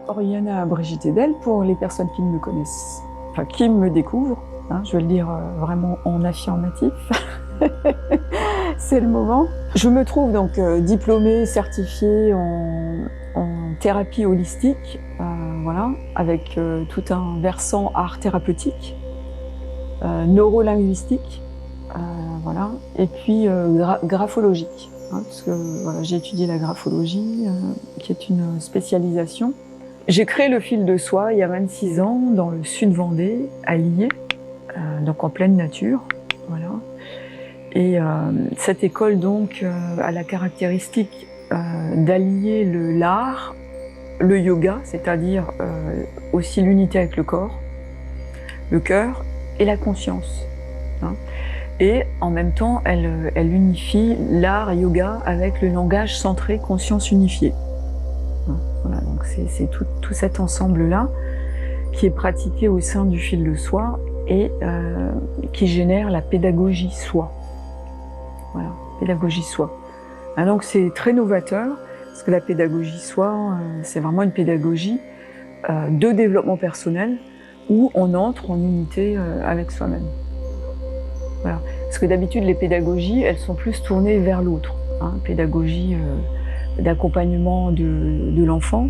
Oriana Brigitte Edel, pour les personnes qui me connaissent, enfin qui me découvrent, hein, je vais le dire vraiment en affirmatif, c'est le moment. Je me trouve donc diplômée, certifiée en thérapie holistique, voilà, avec tout un versant art thérapeutique, neurolinguistique, voilà, et puis graphologique, hein, parce que voilà, j'ai étudié la graphologie, qui est une spécialisation. J'ai créé le fil de soie il y a 26 ans dans le sud Vendée, à Lié, donc en pleine nature, voilà. Et cette école donc a la caractéristique d'allier l'art, le yoga, c'est-à-dire aussi l'unité avec le corps, le cœur et la conscience, hein. Et en même temps, elle unifie l'art et yoga avec le langage centré conscience unifiée. Voilà, donc c'est tout cet ensemble-là qui est pratiqué au sein du fil de soie et qui génère la pédagogie soi. Voilà, pédagogie soi. Ah, donc c'est très novateur, parce que la pédagogie soi, c'est vraiment une pédagogie de développement personnel où on entre en unité avec soi-même. Voilà. Parce que d'habitude, les pédagogies, elles sont plus tournées vers l'autre, hein. Pédagogie d'accompagnement de l'enfant,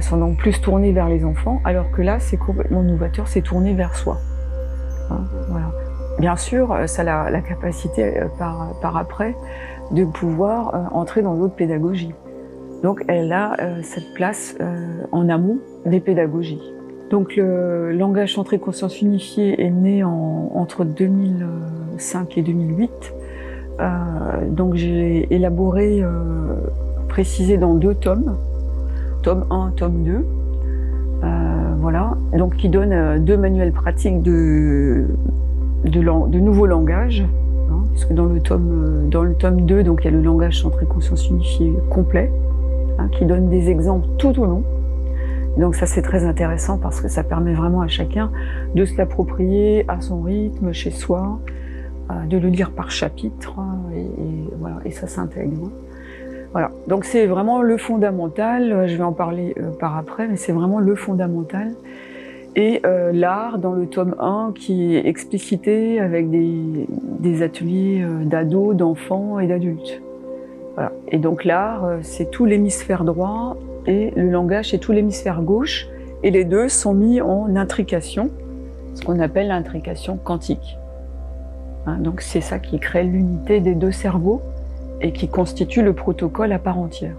sont donc plus tournées vers les enfants, alors que là, c'est complètement novateur, c'est tourné vers soi, hein, voilà. Bien sûr, ça a la capacité par après de pouvoir entrer dans d'autres pédagogies. Donc elle a cette place en amont des pédagogies. Donc le langage centré conscience unifiée est né entre 2005 et 2008. Donc j'ai élaboré, précisé dans 2 tomes, tome 1, tome 2, voilà, donc qui donne 2 manuels pratiques de nouveaux langages, hein, puisque dans le tome 2, donc, il y a le langage centré conscience unifiée complet, hein, qui donne des exemples tout au long. Donc ça c'est très intéressant parce que ça permet vraiment à chacun de se l'approprier à son rythme, chez soi, de le lire par chapitre, voilà, et ça s'intègre. Voilà, donc c'est vraiment le fondamental, je vais en parler par après, mais c'est vraiment le fondamental. Et l'art dans le tome 1 qui est explicité avec des ateliers d'ados, d'enfants et d'adultes. Voilà. Et donc l'art, c'est tout l'hémisphère droit et le langage, c'est tout l'hémisphère gauche. Et les deux sont mis en intrication, ce qu'on appelle l'intrication quantique. Hein, donc c'est ça qui crée l'unité des 2 cerveaux et qui constitue le protocole à part entière.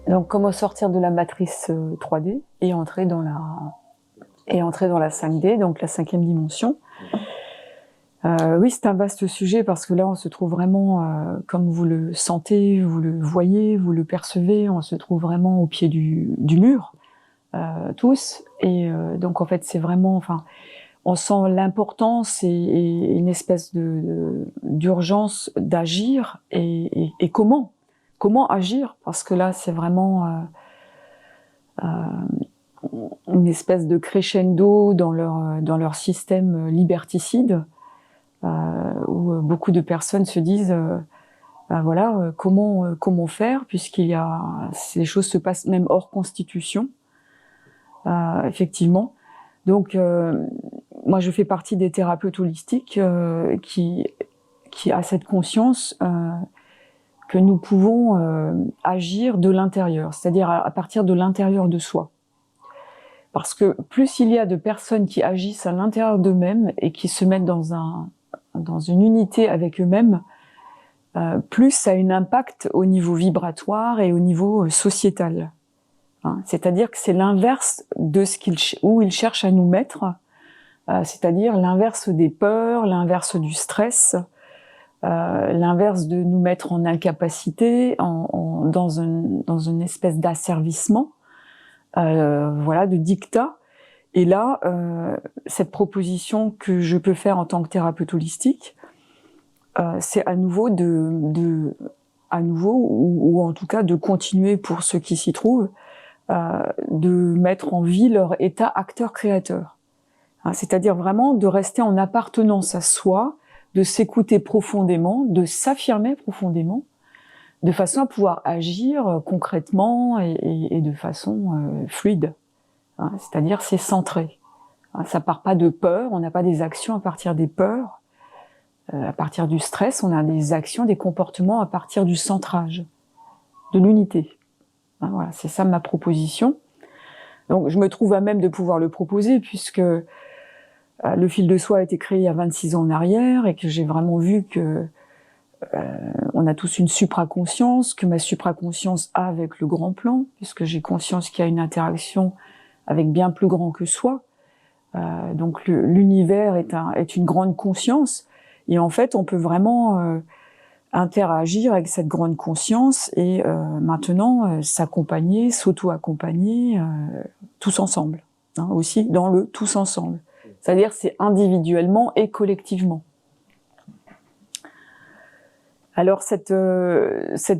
Donc comment sortir de la matrice 3D et entrer dans la 5D, donc la 5e dimension. Oui, c'est un vaste sujet parce que là, on se trouve vraiment, comme vous le sentez, vous le voyez, vous le percevez, on se trouve vraiment au pied du mur, tous. Et donc, en fait, c'est vraiment, enfin, on sent l'importance et une espèce d'urgence d'agir et comment agir, parce que là, c'est vraiment une espèce de crescendo dans leur système liberticide, où beaucoup de personnes se disent voilà, comment faire, les choses se passent même hors constitution, effectivement. Donc moi je fais partie des thérapeutes holistiques qui a cette conscience que nous pouvons agir de l'intérieur, c'est-à-dire à partir de l'intérieur de soi. Parce que plus il y a de personnes qui agissent à l'intérieur d'eux-mêmes et qui se mettent dans une unité avec eux-mêmes, plus ça a un impact au niveau vibratoire et au niveau sociétal. Hein, c'est-à-dire que c'est l'inverse de où ils cherchent à nous mettre, c'est-à-dire l'inverse des peurs, l'inverse du stress, l'inverse de nous mettre en incapacité, dans une espèce d'asservissement, voilà, de dictat. Et là, cette proposition que je peux faire en tant que thérapeute holistique, c'est à nouveau ou en tout cas de continuer pour ceux qui s'y trouvent, de mettre en vie leur état acteur-créateur. Hein, c'est-à-dire vraiment de rester en appartenance à soi, de s'écouter profondément, de s'affirmer profondément, de façon à pouvoir agir concrètement et de façon fluide. Hein, c'est-à-dire c'est centré. Hein, ça part pas de peur, on n'a pas des actions à partir des peurs, à partir du stress, on a des actions, des comportements à partir du centrage, de l'unité. Hein, voilà, c'est ça ma proposition. Donc je me trouve à même de pouvoir le proposer puisque le fil de soie a été créé il y a 26 ans en arrière et que j'ai vraiment vu que on a tous une supraconscience, que ma supraconscience a avec le grand plan, puisque j'ai conscience qu'il y a une interaction avec bien plus grand que soi. Donc l'univers est une grande conscience, et en fait on peut vraiment interagir avec cette grande conscience et maintenant s'accompagner, s'auto-accompagner tous ensemble, hein, aussi dans le tous ensemble. C'est-à-dire c'est individuellement et collectivement. Alors cette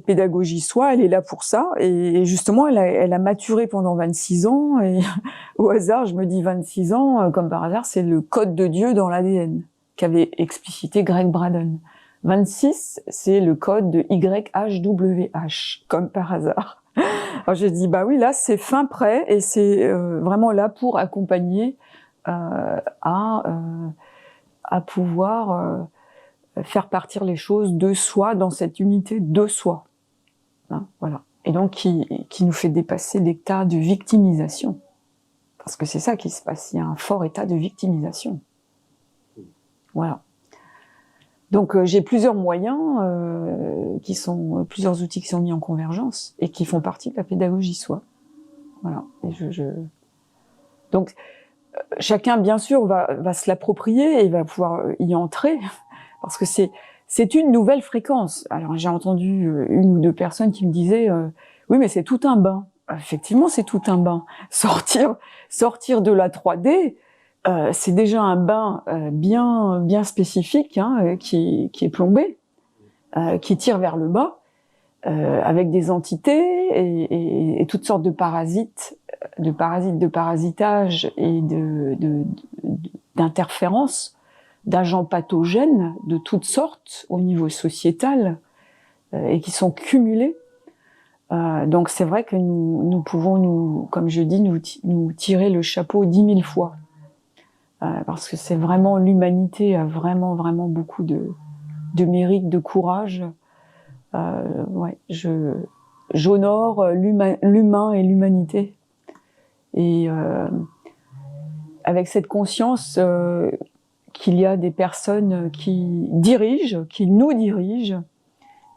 pédagogie soi, elle est là pour ça, et justement elle a maturé pendant 26 ans, et au hasard, je me dis 26 ans, comme par hasard, c'est le code de Dieu dans l'ADN, qu'avait explicité Greg Braden. 26, c'est le code de YHWH, comme par hasard. Alors j'ai dit, bah oui, là c'est fin prêt, et c'est vraiment là pour accompagner à pouvoir faire partir les choses de soi dans cette unité de soi. Hein, voilà. Et donc qui nous fait dépasser l'état de victimisation. Parce que c'est ça qui se passe, il y a un fort état de victimisation. Voilà. Donc j'ai plusieurs moyens, plusieurs outils qui sont mis en convergence et qui font partie de la pédagogie soi. Voilà. Et donc chacun bien sûr va se l'approprier et va pouvoir y entrer. Parce que c'est une nouvelle fréquence. Alors j'ai entendu une ou deux personnes qui me disaient oui mais c'est tout un bain. Effectivement c'est tout un bain. Sortir de la 3D, c'est déjà un bain bien spécifique, hein, qui est plombé, qui tire vers le bas, avec des entités et toutes sortes de parasites, de parasitage et d'interférences, d'agents pathogènes de toutes sortes au niveau sociétal et qui sont cumulés. Donc c'est vrai que nous pouvons, comme je dis, nous tirer le chapeau 10 000 fois. Parce que c'est vraiment, l'humanité a vraiment beaucoup de mérite, de courage. Ouais, j'honore l'humain et l'humanité. Et avec cette conscience qu'il y a des personnes qui nous dirigent,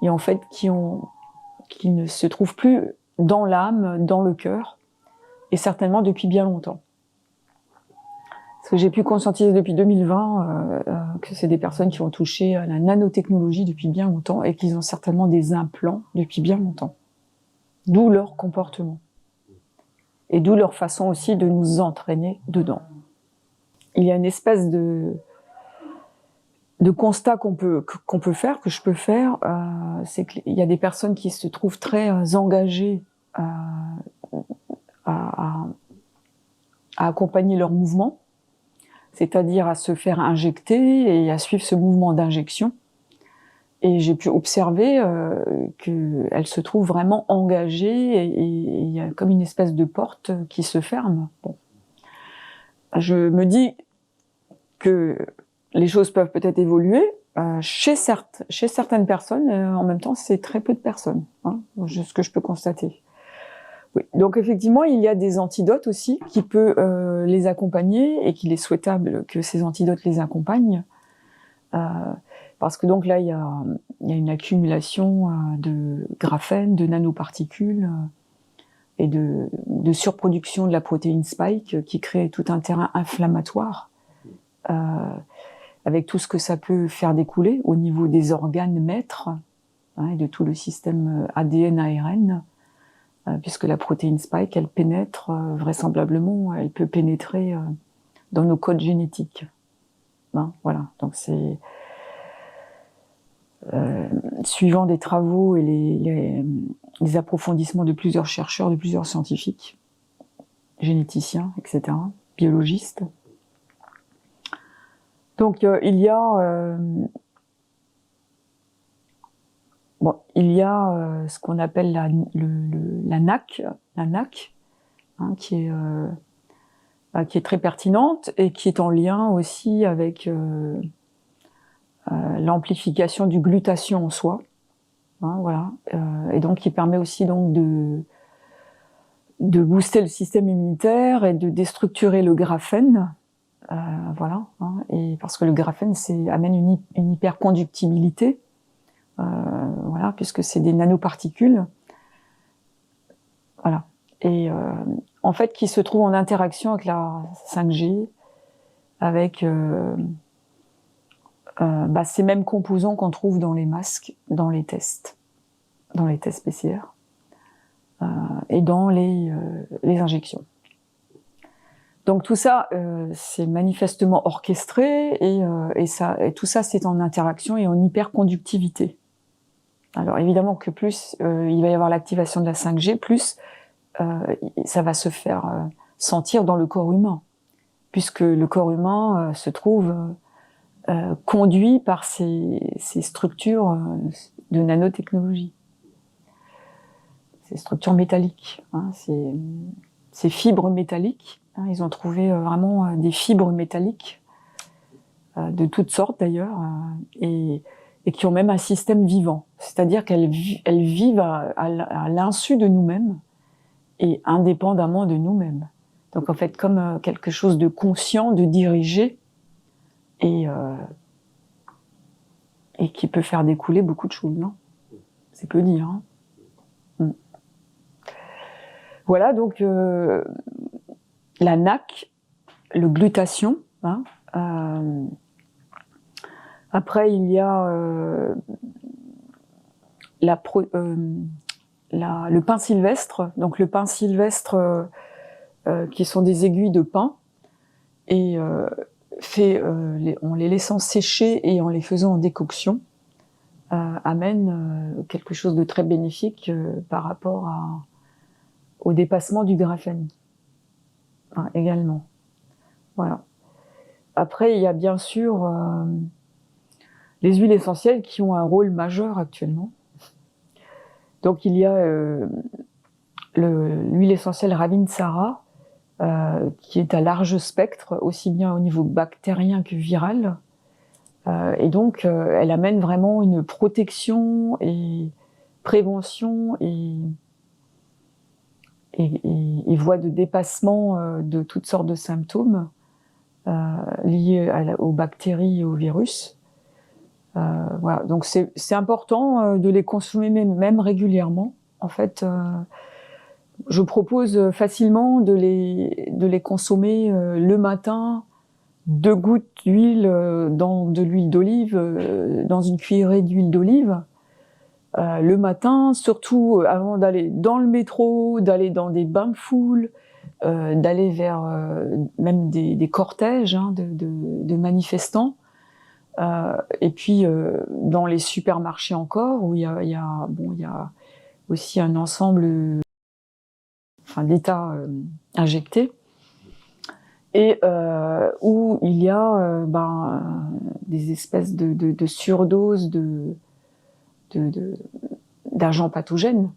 et en fait qui ne se trouvent plus dans l'âme, dans le cœur, et certainement depuis bien longtemps. Parce que j'ai pu conscientiser depuis 2020 que c'est des personnes qui ont touché à la nanotechnologie depuis bien longtemps et qu'ils ont certainement des implants depuis bien longtemps. D'où leur comportement. Et d'où leur façon aussi de nous entraîner dedans. Il y a une espèce de constat qu'on peut faire, que je peux faire, c'est qu'il y a des personnes qui se trouvent très engagées à accompagner leur mouvement, c'est-à-dire à se faire injecter et à suivre ce mouvement d'injection. Et j'ai pu observer qu'elles se trouvent vraiment engagées et il y a comme une espèce de porte qui se ferme. Bon. Je me dis que les choses peuvent peut-être évoluer. Chez certaines personnes, en même temps, c'est très peu de personnes, hein, ce que je peux constater. Oui. Donc effectivement, il y a des antidotes aussi qui peuvent les accompagner et qu'il est souhaitable que ces antidotes les accompagnent. Parce que donc là, il y a une accumulation de graphène, de nanoparticules et de surproduction de la protéine spike qui crée tout un terrain inflammatoire. Avec tout ce que ça peut faire découler au niveau des organes maîtres, hein, et de tout le système ADN-ARN, puisque la protéine spike, elle pénètre vraisemblablement, elle peut pénétrer dans nos codes génétiques. Hein, voilà, donc c'est suivant des travaux et les approfondissements de plusieurs chercheurs, de plusieurs scientifiques, généticiens, etc., biologistes. Donc il y a il y a ce qu'on appelle la NAC, hein, qui est très pertinente et qui est en lien aussi avec l'amplification du glutathion en soi. Hein, voilà. Et donc qui permet aussi donc de booster le système immunitaire et de déstructurer le graphène. Voilà, hein, et parce que le graphène amène une hyperconductibilité, voilà, puisque c'est des nanoparticules, voilà, et en fait qui se trouve en interaction avec la 5G, avec ces mêmes composants qu'on trouve dans les masques, dans les tests PCR, et dans les injections. Donc tout ça, c'est manifestement orchestré et tout ça, c'est en interaction et en hyperconductivité. Alors évidemment que plus il va y avoir l'activation de la 5G, plus ça va se faire sentir dans le corps humain, puisque le corps humain se trouve conduit par ces structures de nanotechnologie, ces structures métalliques, hein, ces fibres métalliques. Ils ont trouvé vraiment des fibres métalliques, de toutes sortes d'ailleurs, et qui ont même un système vivant. C'est-à-dire qu'elles vivent à l'insu de nous-mêmes et indépendamment de nous-mêmes. Donc en fait, comme quelque chose de conscient, de dirigé, et qui peut faire découler beaucoup de choses, non? C'est peu dire. Hein. Voilà, donc la NAC, le glutathion. Hein, après, il y a le pin sylvestre. Donc le pin sylvestre, qui sont des aiguilles de pin, et en les laissant sécher et en les faisant en décoction, amène quelque chose de très bénéfique par rapport au dépassement du graphène. Hein, également. Voilà. Après, il y a bien sûr les huiles essentielles qui ont un rôle majeur actuellement. Donc il y a l'huile essentielle Ravinsara, qui est à large spectre, aussi bien au niveau bactérien que viral. Et donc elle amène vraiment une protection et prévention et voie de dépassement de toutes sortes de symptômes liés aux bactéries et aux virus. Voilà. Donc c'est important de les consommer même régulièrement. En fait, je propose facilement de les consommer le matin, 2 gouttes d'huile dans de l'huile d'olive, dans une cuillerée d'huile d'olive, le matin, surtout avant d'aller dans le métro, d'aller dans des bains de foule, d'aller vers même des cortèges, hein, de manifestants, et puis dans les supermarchés encore, où il y a aussi un ensemble d'états injectés, et où il y a des espèces de surdoses d'agents pathogènes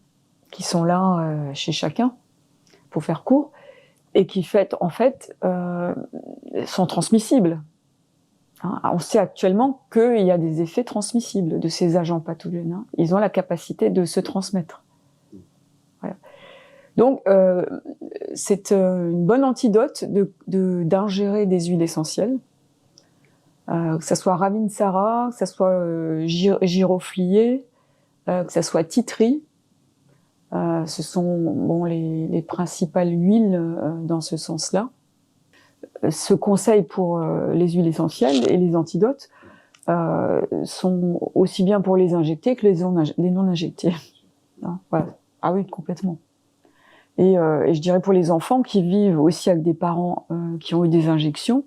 qui sont là chez chacun, pour faire court, et qui en fait sont transmissibles. Hein, on sait actuellement qu'il y a des effets transmissibles de ces agents pathogènes. Hein. Ils ont la capacité de se transmettre. Voilà. Donc c'est une bonne antidote d'ingérer des huiles essentielles, que ça soit Ravinsara, que ça soit giroflier, que ça soit titri. Ce sont les principales huiles dans ce sens-là. Ce conseil pour les huiles essentielles et les antidotes sont aussi bien pour les injectés que les non injectés. Hein, voilà. Ah oui, complètement. Et je dirais pour les enfants qui vivent aussi avec des parents qui ont eu des injections,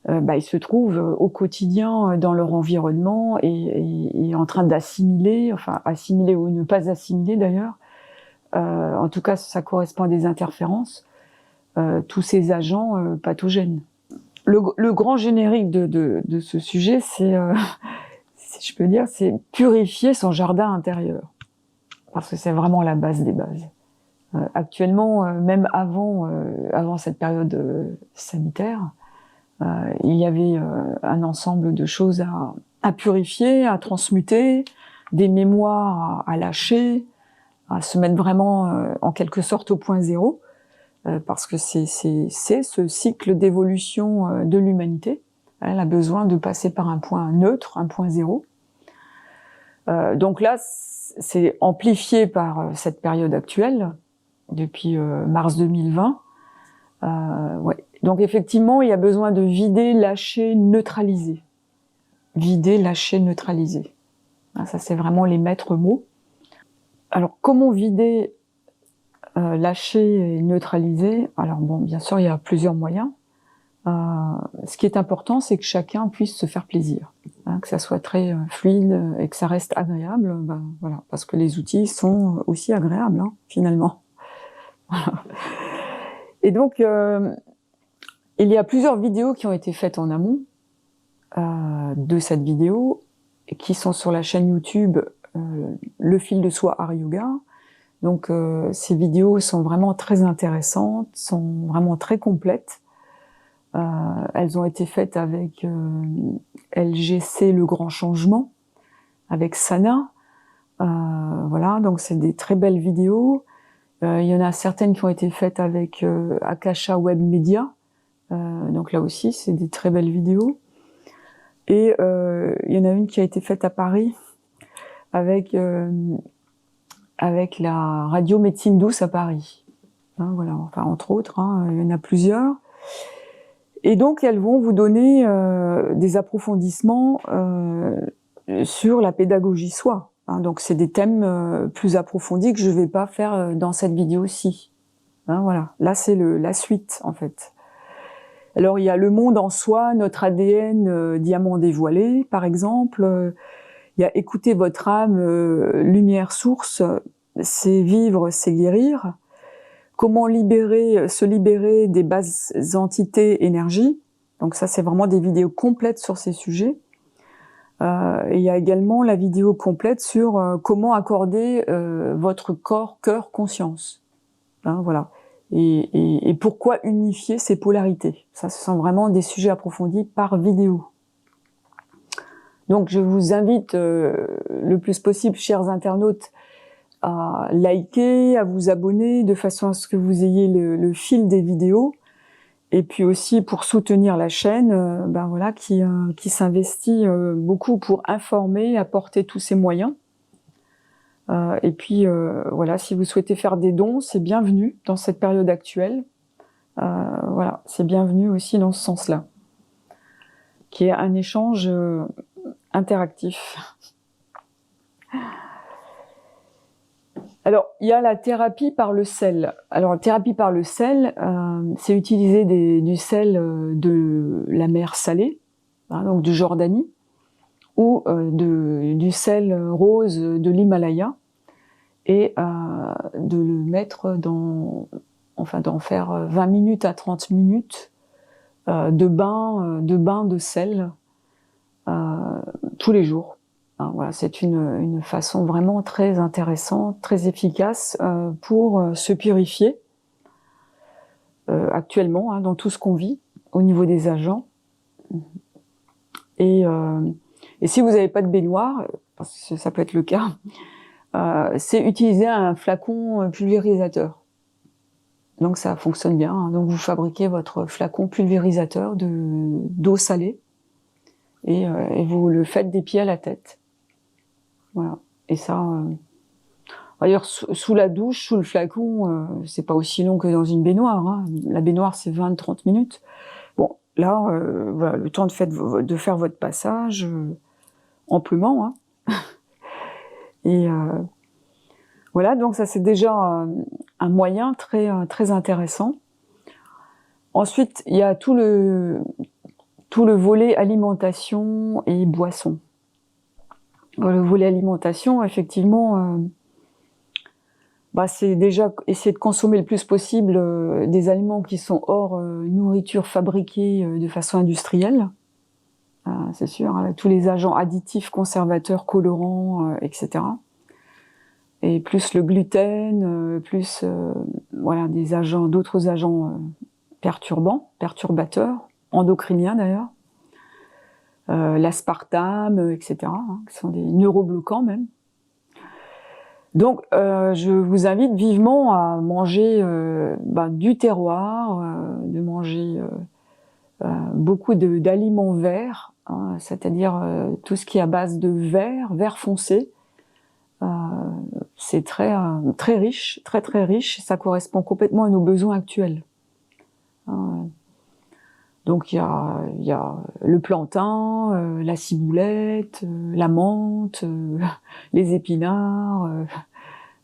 ils se trouvent au quotidien dans leur environnement et en train d'assimiler, enfin assimiler ou ne pas assimiler d'ailleurs, en tout cas ça correspond à des interférences, tous ces agents pathogènes. Le grand générique de ce sujet, c'est, si je peux dire, c'est purifier son jardin intérieur. parce que c'est vraiment la base des bases. Actuellement, même avant cette période sanitaire, il y avait un ensemble de choses à purifier, à transmuter, des mémoires à lâcher, à se mettre vraiment en quelque sorte au point zéro, parce que c'est ce cycle d'évolution de l'humanité. Elle a besoin de passer par un point neutre, un point zéro. Donc là, c'est amplifié par cette période actuelle, depuis mars 2020. Ouais. Donc effectivement, il y a besoin de vider, lâcher, neutraliser. Vider, lâcher, neutraliser. Ça, c'est vraiment les maîtres mots. Alors, comment vider, lâcher et neutraliser? Alors bon, bien sûr, il y a plusieurs moyens. Ce qui est important, c'est que chacun puisse se faire plaisir, que ça soit très fluide et que ça reste agréable. Voilà, parce que les outils sont aussi agréables, finalement. Voilà. Et donc, il y a plusieurs vidéos qui ont été faites en amont de cette vidéo, qui sont sur la chaîne YouTube Le fil de soie Art Yoga. Donc, ces vidéos sont vraiment très intéressantes, sont vraiment très complètes. Elles ont été faites avec LGC Le Grand Changement, avec Sana. Voilà, donc c'est des très belles vidéos. Il y en a certaines qui ont été faites avec Akasha Web Media. Donc là aussi, c'est des très belles vidéos. Et il y en a une qui a été faite à Paris avec la radio Médecine Douce à Paris. Voilà, enfin entre autres, il y en a plusieurs. Et donc elles vont vous donner des approfondissements sur la pédagogie soi. Donc c'est des thèmes plus approfondis que je vais pas faire dans cette vidéo-ci. Voilà, là c'est la suite en fait. Alors il y a le monde en soi, notre ADN diamant dévoilé par exemple. Il y a écouter votre âme, lumière source, c'est vivre, c'est guérir. Comment se libérer des basses entités énergie. Donc ça, c'est vraiment des vidéos complètes sur ces sujets. Et il y a également la vidéo complète sur comment accorder votre corps, cœur, conscience. Voilà. Et pourquoi unifier ces polarités. Ça, ce sont vraiment des sujets approfondis par vidéo. Donc je vous invite le plus possible, chers internautes, à liker, à vous abonner, de façon à ce que vous ayez le fil des vidéos, et puis aussi pour soutenir la chaîne, voilà, qui s'investit beaucoup pour informer, apporter tous ces moyens. Et puis voilà, si vous souhaitez faire des dons, c'est bienvenu dans cette période actuelle. Voilà, c'est bienvenu aussi dans ce sens-là, qui est un échange interactif. Alors, il y a la thérapie par le sel. Alors, la thérapie par le sel, c'est utiliser du sel de la mer Salée, donc du Jordanie, ou du sel rose de l'Himalaya, et de le mettre d'en faire 20 minutes à 30 minutes de bain de sel tous les jours. Voilà, c'est une façon vraiment très intéressante, très efficace pour se purifier actuellement dans tout ce qu'on vit au niveau des agents. Et si vous n'avez pas de baignoire, parce que ça peut être le cas, c'est utiliser un flacon pulvérisateur. Donc ça fonctionne bien. Donc vous fabriquez votre flacon pulvérisateur d'eau salée et vous le faites des pieds à la tête. Voilà. Et ça, d'ailleurs, sous la douche, sous le flacon, c'est pas aussi long que dans une baignoire. La baignoire, c'est 20-30 minutes. Bon, là, voilà, le temps de faire votre passage amplement. Et voilà, donc ça, c'est déjà un moyen très, très intéressant. Ensuite, il y a tout le volet alimentation et boisson. Le volet alimentation, effectivement, c'est déjà essayer de consommer le plus possible des aliments qui sont hors nourriture fabriquée de façon industrielle. C'est sûr, tous les agents additifs, conservateurs, colorants, etc. et plus le gluten, plus voilà, d'autres agents perturbateurs, endocriniens d'ailleurs, l'aspartame, etc., hein, qui sont des neurobloquants même. Donc, je vous invite vivement à manger du terroir, de manger beaucoup d'aliments verts, hein, c'est-à-dire tout ce qui est à base de vert foncé. C'est très riche, très riche. Ça correspond complètement à nos besoins actuels. Donc il y a le plantain, la ciboulette, la menthe, les épinards,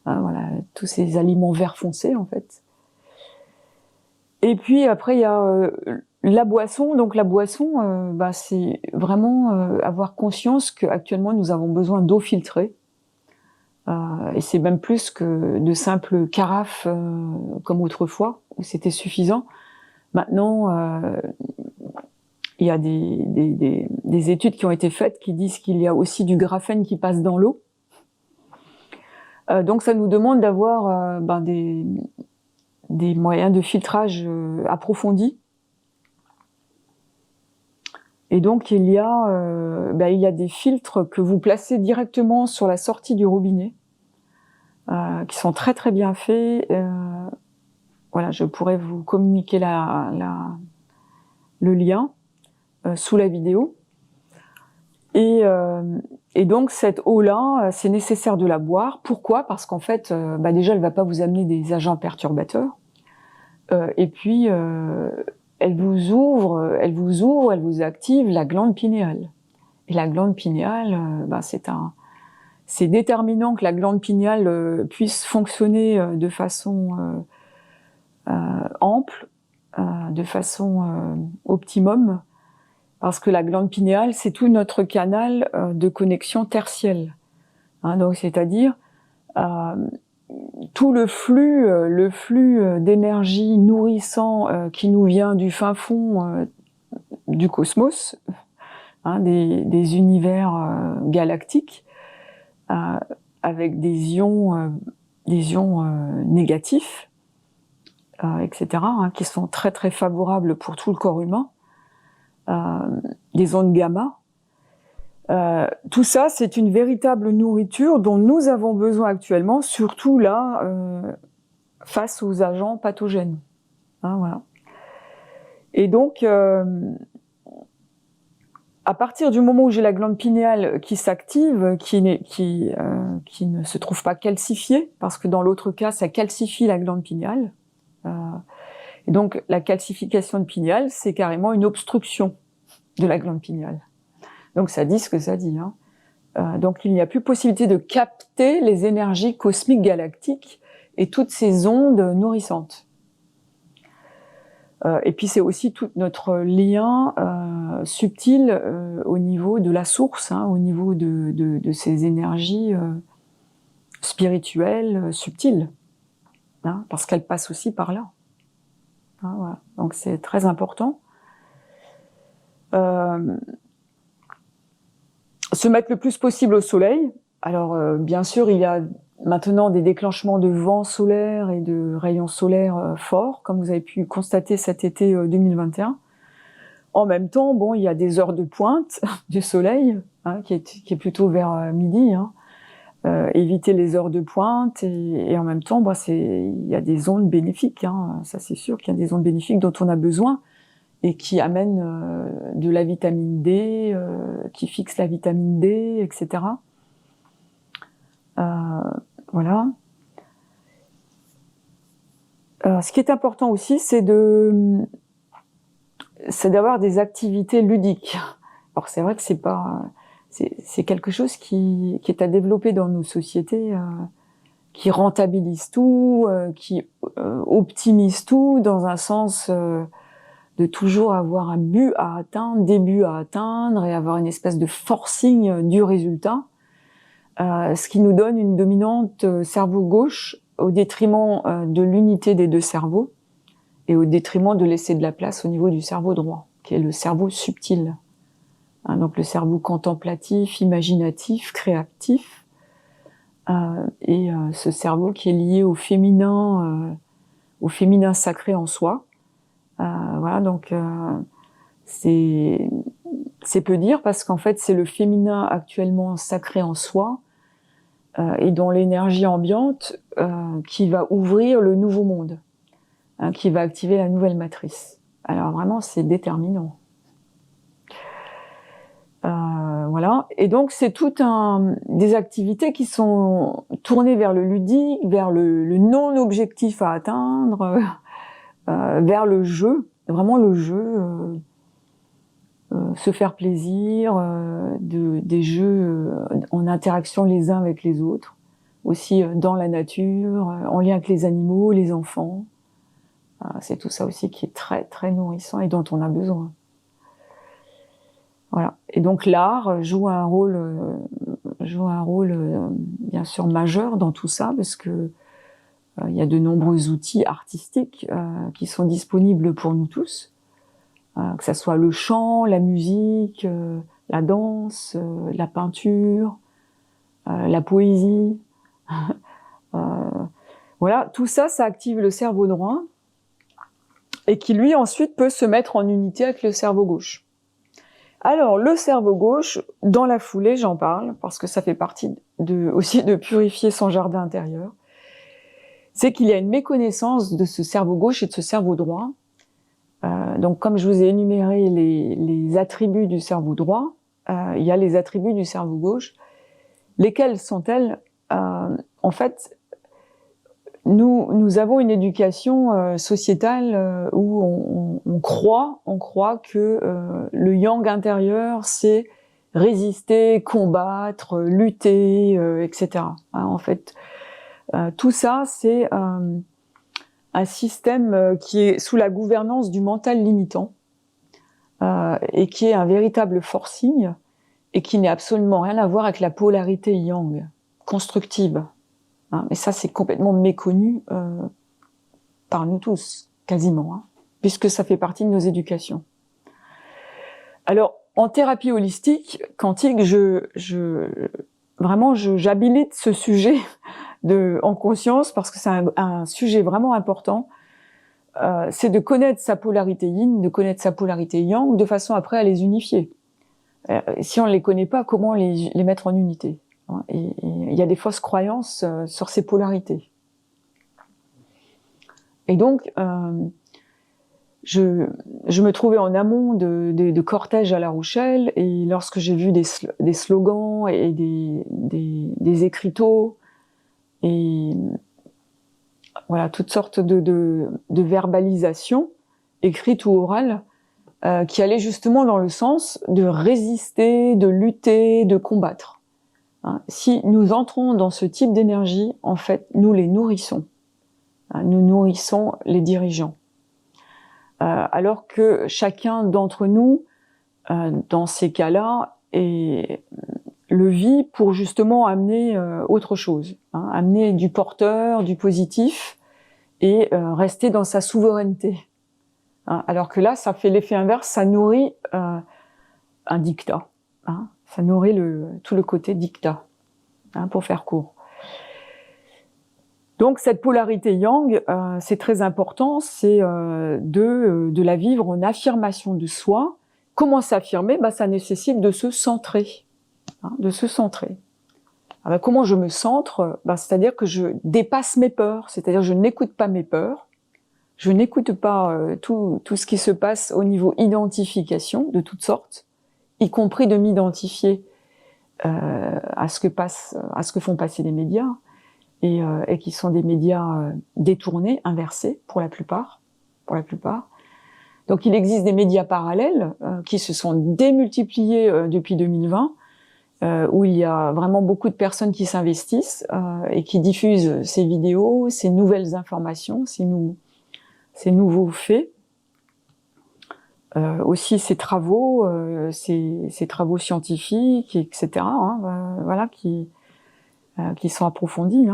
voilà, tous ces aliments verts foncés en fait. Et puis après il y a la boisson. Donc la boisson, c'est vraiment avoir conscience qu'actuellement nous avons besoin d'eau filtrée. Et c'est même plus que de simples carafes comme autrefois où c'était suffisant. Maintenant, il y a des études qui ont été faites qui disent qu'il y a aussi du graphène qui passe dans l'eau. Donc ça nous demande d'avoir des moyens de filtrage approfondis. Et donc il y a des filtres que vous placez directement sur la sortie du robinet, qui sont très très bien faits. Voilà, je pourrais vous communiquer le lien sous la vidéo. Et donc cette eau-là, c'est nécessaire de la boire. Pourquoi? Parce qu'en fait, déjà, elle va pas vous amener des agents perturbateurs. Et puis, elle vous active la glande pinéale. Et la glande pinéale, c'est déterminant que la glande pinéale puisse fonctionner de façon ample, de façon optimum, parce que la glande pinéale, c'est tout notre canal de connexion tertielle. Hein, donc, c'est-à-dire tout le flux d'énergie nourrissant qui nous vient du fin fond du cosmos, hein, des univers galactiques, avec des ions négatifs, etc., hein, qui sont très très favorables pour tout le corps humain, des ondes gamma. Tout ça, c'est une véritable nourriture dont nous avons besoin actuellement, surtout là, face aux agents pathogènes. Hein, voilà. Et donc, à partir du moment où j'ai la glande pinéale qui s'active, qui ne se trouve pas calcifiée, parce que dans l'autre cas, ça calcifie la glande pinéale. Et donc, la calcification de pinéale, c'est carrément une obstruction de la glande pinéale. Donc, ça dit ce que ça dit. Hein. Donc, il n'y a plus possibilité de capter les énergies cosmiques galactiques et toutes ces ondes nourrissantes. Et puis, c'est aussi tout notre lien subtil au niveau de la source, hein, au niveau de ces énergies spirituelles subtiles, hein, parce qu'elles passent aussi par là. Hein, voilà. Donc, c'est très important. Se mettre le plus possible au soleil. Alors, bien sûr, il y a maintenant des déclenchements de vents solaires et de rayons solaires forts, comme vous avez pu constater cet été 2021. En même temps, bon, il y a des heures de pointe du soleil, hein, qui est plutôt vers midi. Hein. Éviter les heures de pointe et en même temps, il y a des ondes bénéfiques. Hein, ça, c'est sûr qu'il y a des ondes bénéfiques dont on a besoin et qui amènent de la vitamine D, qui fixent la vitamine D, etc. Voilà. Ce qui est important aussi, c'est d'avoir des activités ludiques. Alors c'est vrai que c'est quelque chose qui est à développer dans nos sociétés, qui rentabilise tout, qui optimise tout dans un sens de toujours avoir un but à atteindre, des buts à atteindre et avoir une espèce de forcing du résultat, ce qui nous donne une dominante cerveau gauche au détriment de l'unité des deux cerveaux et au détriment de laisser de la place au niveau du cerveau droit, qui est le cerveau subtil. Hein, donc le cerveau contemplatif, imaginatif, créatif, ce cerveau qui est lié au féminin sacré en soi. Voilà, donc c'est peu dire parce qu'en fait c'est le féminin actuellement sacré en soi et dans l'énergie ambiante qui va ouvrir le nouveau monde, hein, qui va activer la nouvelle matrice. Alors vraiment c'est déterminant. Voilà, et donc c'est toutes des activités qui sont tournées vers le ludique, vers le non-objectif à atteindre, vers le jeu, vraiment le jeu, se faire plaisir, des jeux en interaction les uns avec les autres, aussi dans la nature, en lien avec les animaux, les enfants. C'est tout ça aussi qui est très très nourrissant et dont on a besoin. Voilà. Et donc l'art joue un rôle bien sûr majeur dans tout ça parce que il y a de nombreux outils artistiques qui sont disponibles pour nous tous, que ça soit le chant, la musique, la danse, la peinture, la poésie. Voilà, tout ça, ça active le cerveau droit et qui lui ensuite peut se mettre en unité avec le cerveau gauche. Alors, le cerveau gauche, dans la foulée, j'en parle, parce que ça fait partie aussi de purifier son jardin intérieur, c'est qu'il y a une méconnaissance de ce cerveau gauche et de ce cerveau droit. Donc, comme je vous ai énuméré les attributs du cerveau droit, il y a les attributs du cerveau gauche. Lesquels sont-elles? En fait, nous avons une éducation sociétale où on croit que le yang intérieur, c'est résister, combattre, lutter, etc. En fait, tout ça, c'est un système qui est sous la gouvernance du mental limitant et qui est un véritable forcing et qui n'a absolument rien à voir avec la polarité yang, constructive. Mais ça, c'est complètement méconnu par nous tous, quasiment, puisque ça fait partie de nos éducations. Alors, en thérapie holistique, quantique, j'habilite ce sujet en conscience, parce que c'est un sujet vraiment important, c'est de connaître sa polarité yin, de connaître sa polarité yang, de façon après à les unifier. Si on ne les connaît pas, comment les mettre en unité? Et il y a des fausses croyances sur ces polarités. Et donc, je me trouvais en amont de cortèges à La Rochelle, et lorsque j'ai vu des slogans et des écriteaux, et voilà, toutes sortes de verbalisations, écrites ou orales, qui allaient justement dans le sens de résister, de lutter, de combattre. Si nous entrons dans ce type d'énergie, en fait, nous les nourrissons. Nous nourrissons les dirigeants. Alors que chacun d'entre nous, dans ces cas-là, le vit pour justement amener autre chose, amener du porteur, du positif, et rester dans sa souveraineté. Alors que là, ça fait l'effet inverse, ça nourrit un dictat. Ça nourrit tout le côté dictat, pour faire court. Donc cette polarité yang, c'est très important, c'est de la vivre en affirmation de soi. Comment s'affirmer? Ça nécessite de se centrer, de se centrer. Alors, comment je me centre? C'est-à-dire que je dépasse mes peurs, c'est-à-dire je n'écoute pas mes peurs, je n'écoute pas tout ce qui se passe au niveau identification de toutes sortes, y compris de m'identifier à ce que font passer les médias, et qui sont des médias détournés, inversés pour la plupart. Donc il existe des médias parallèles qui se sont démultipliés depuis 2020, où il y a vraiment beaucoup de personnes qui s'investissent et qui diffusent ces vidéos, ces nouvelles informations, ces nouveaux faits. Aussi ces travaux scientifiques, etc. Voilà, qui sont approfondis,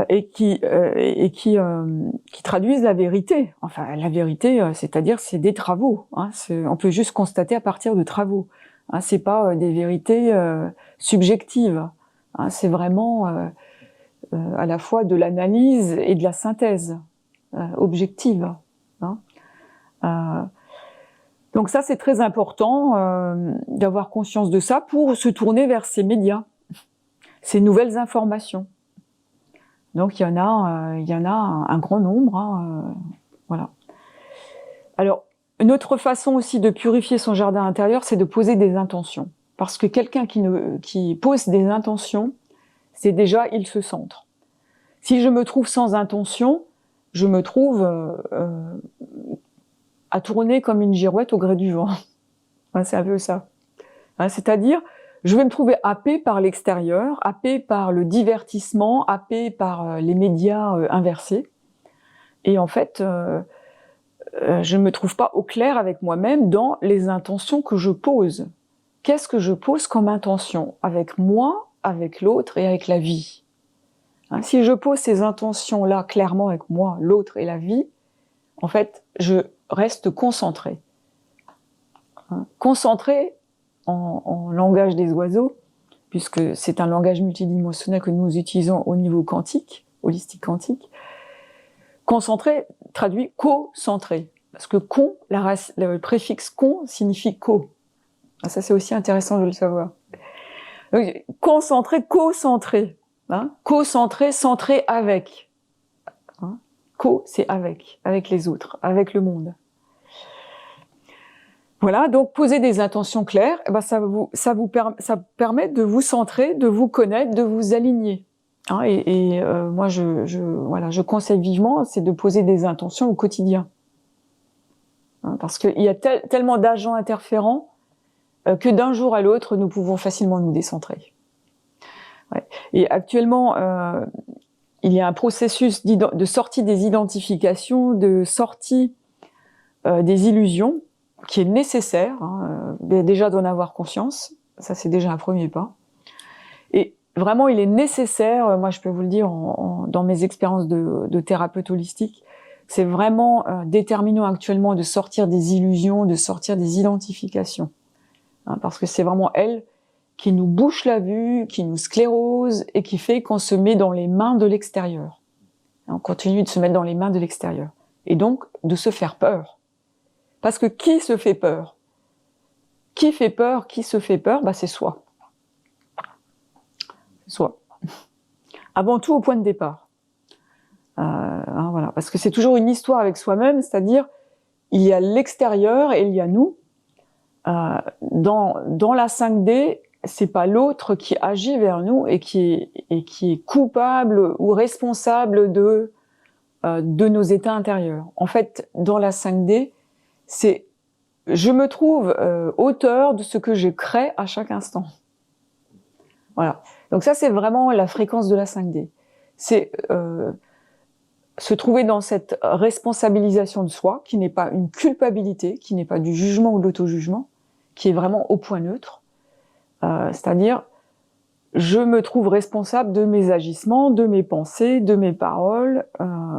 et qui traduisent la vérité. Enfin, la vérité, c'est-à-dire c'est des travaux. On peut juste constater à partir de travaux. C'est pas des vérités subjectives. Hein, c'est vraiment à la fois de l'analyse et de la synthèse objective. Hein. Donc ça, c'est très important d'avoir conscience de ça pour se tourner vers ces médias, ces nouvelles informations. Donc il y en a un grand nombre. Hein, voilà. Alors, une autre façon aussi de purifier son jardin intérieur, c'est de poser des intentions. Parce que quelqu'un qui pose des intentions, c'est déjà, il se centre. Si je me trouve sans intention, je me trouve à tourner comme une girouette au gré du vent. C'est un peu ça. C'est-à-dire, je vais me trouver happée par l'extérieur, happée par le divertissement, happée par les médias inversés. Et en fait, je ne me trouve pas au clair avec moi-même dans les intentions que je pose. Qu'est-ce que je pose comme intention avec moi, avec l'autre et avec la vie? Si je pose ces intentions-là clairement avec moi, l'autre et la vie, en fait, je reste concentrée. Concentrée en langage des oiseaux, puisque c'est un langage multidimensionnel que nous utilisons au niveau quantique, holistique quantique. Concentré traduit co-centré, parce que con, le préfixe con signifie co. Ça c'est aussi intéressant de le savoir. Donc, concentré, co-centré, hein, co-centré, centré avec. Hein, co, c'est avec les autres, avec le monde. Voilà, donc poser des intentions claires, eh ben ça permet de vous centrer, de vous connaître, de vous aligner. Hein, moi, je conseille vivement, c'est de poser des intentions au quotidien. Hein, parce qu'il y a tellement d'agents interférents que d'un jour à l'autre, nous pouvons facilement nous décentrer. Ouais. Et actuellement, il y a un processus de sortie des identifications, de sortie des illusions, qui est nécessaire, hein, déjà d'en avoir conscience, ça c'est déjà un premier pas. Et vraiment, il est nécessaire, moi je peux vous le dire dans mes expériences de thérapeute holistique, c'est vraiment déterminant actuellement de sortir des illusions, de sortir des identifications. Hein, parce que c'est vraiment elle qui nous bouche la vue, qui nous sclérose et qui fait qu'on se met dans les mains de l'extérieur. On continue de se mettre dans les mains de l'extérieur. Et donc, de se faire peur. Parce que qui se fait peur? Qui fait peur? Qui se fait peur? C'est soi. Soi. Avant tout au point de départ. Voilà. Parce que c'est toujours une histoire avec soi-même, c'est-à-dire il y a l'extérieur et il y a nous. Dans la 5D, c'est pas l'autre qui agit vers nous et qui est coupable ou responsable de nos états intérieurs. En fait, dans la 5D, c'est je me trouve auteur de ce que je crée à chaque instant. Voilà. Donc ça, c'est vraiment la fréquence de la 5D. C'est se trouver dans cette responsabilisation de soi, qui n'est pas une culpabilité, qui n'est pas du jugement ou de l'auto-jugement, qui est vraiment au point neutre. C'est-à-dire, je me trouve responsable de mes agissements, de mes pensées, de mes paroles,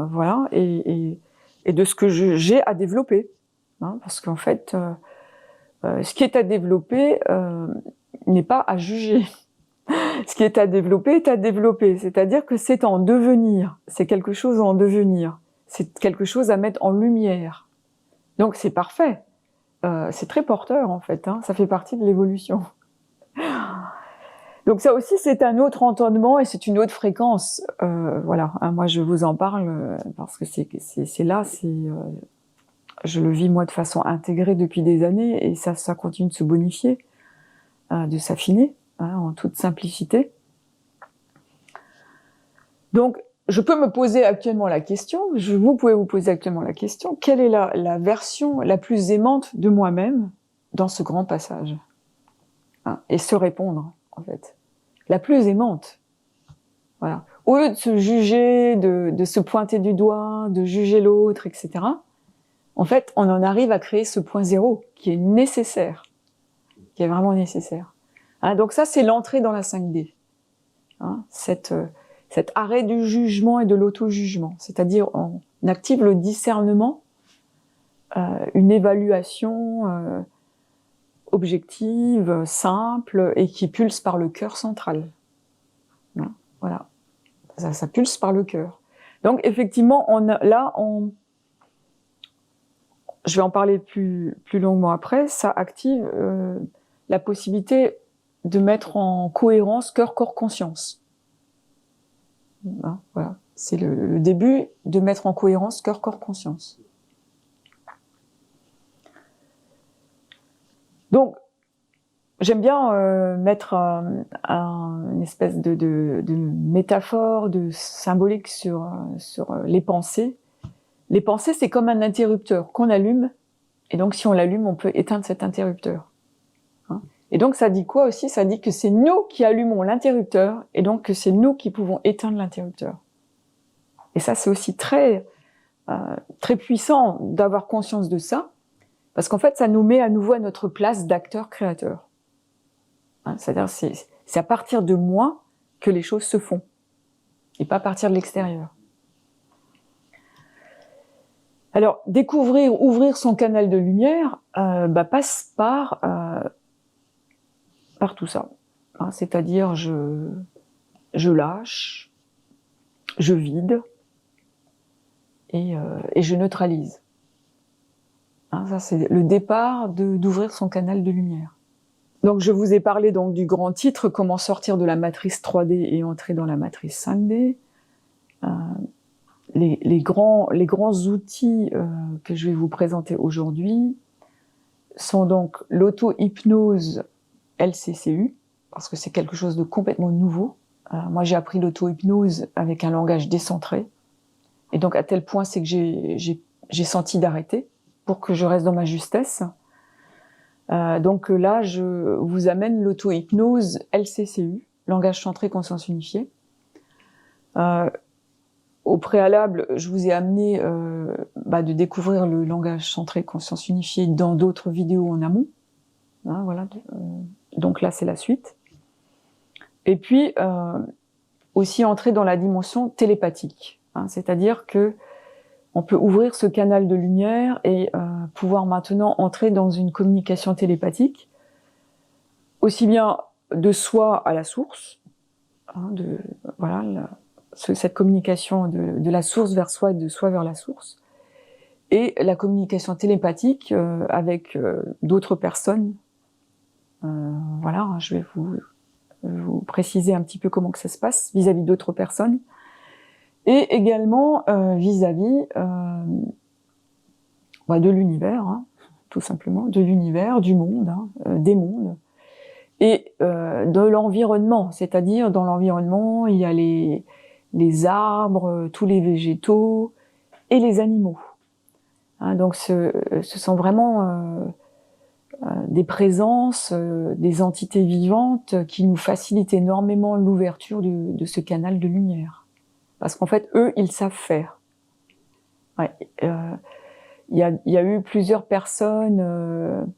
voilà, et de ce que j'ai à développer. Hein, parce qu'en fait, ce qui est à développer n'est pas à juger. Ce qui est à développer est à développer. C'est-à-dire que c'est en devenir. C'est quelque chose en devenir. C'est quelque chose à mettre en lumière. Donc c'est parfait. C'est très porteur en fait. Hein, ça fait partie de l'évolution. Donc ça aussi c'est un autre entendement et c'est une autre fréquence. Voilà. Hein, moi je vous en parle parce que c'est là. Je le vis moi de façon intégrée depuis des années et ça continue de se bonifier, de s'affiner, hein, en toute simplicité. Donc, je peux me poser actuellement la question, vous pouvez vous poser actuellement la question, quelle est la version la plus aimante de moi-même dans ce grand passage, hein, et se répondre, en fait. La plus aimante. Voilà. Au lieu de se juger, de se pointer du doigt, de juger l'autre, etc., en fait, on en arrive à créer ce point zéro qui est nécessaire, qui est vraiment nécessaire. Hein, donc ça, c'est l'entrée dans la 5D. Hein, cet arrêt du jugement et de l'auto-jugement. C'est-à-dire, on active le discernement, une évaluation objective, simple, et qui pulse par le cœur central. Hein, voilà, ça pulse par le cœur. Donc effectivement, je vais en parler plus longuement après, ça active la possibilité de mettre en cohérence cœur, corps, conscience. Hein, voilà, c'est le début de mettre en cohérence cœur, corps, conscience. Donc, j'aime bien mettre une espèce de métaphore, de symbolique sur les pensées. Les pensées, c'est comme un interrupteur qu'on allume, et donc si on l'allume, on peut éteindre cet interrupteur. Hein, et donc ça dit quoi aussi? Ça dit que c'est nous qui allumons l'interrupteur, et donc que c'est nous qui pouvons éteindre l'interrupteur. Et ça, c'est aussi très puissant d'avoir conscience de ça, parce qu'en fait, ça nous met à nouveau à notre place d'acteur-créateur. Hein, c'est-à-dire, c'est à partir de moi que les choses se font, et pas à partir de l'extérieur. Alors, ouvrir son canal de lumière, passe par tout ça. Hein, c'est-à-dire, je lâche, je vide, et je neutralise. Hein, ça, c'est le départ d'ouvrir son canal de lumière. Donc, je vous ai parlé donc du grand titre, comment sortir de la matrice 3D et entrer dans la matrice 5D. Les grands outils que je vais vous présenter aujourd'hui sont donc l'auto-hypnose LCCU, parce que c'est quelque chose de complètement nouveau. Moi, j'ai appris l'auto-hypnose avec un langage décentré, et donc à tel point, c'est que j'ai senti d'arrêter pour que je reste dans ma justesse. Donc là, je vous amène l'auto-hypnose LCCU, langage centré conscience unifiée. Au préalable, je vous ai amené de découvrir le langage centré conscience unifiée dans d'autres vidéos en amont. Hein, voilà. Donc là, c'est la suite. Et puis, aussi entrer dans la dimension télépathique. Hein, c'est-à-dire que on peut ouvrir ce canal de lumière et pouvoir maintenant entrer dans une communication télépathique, aussi bien de soi à la source, hein, cette communication de la source vers soi et de soi vers la source, et la communication télépathique avec d'autres personnes. Voilà, je vais vous préciser un petit peu comment que ça se passe vis-à-vis d'autres personnes, et également vis-à-vis de l'univers, hein, tout simplement, de l'univers, du monde, hein, des mondes, et de l'environnement, c'est-à-dire dans l'environnement, il y a les arbres, tous les végétaux et les animaux. Hein, donc ce sont vraiment des présences, des entités vivantes qui nous facilitent énormément l'ouverture de ce canal de lumière. Parce qu'en fait, eux, ils savent faire. Ouais, y a eu plusieurs personnes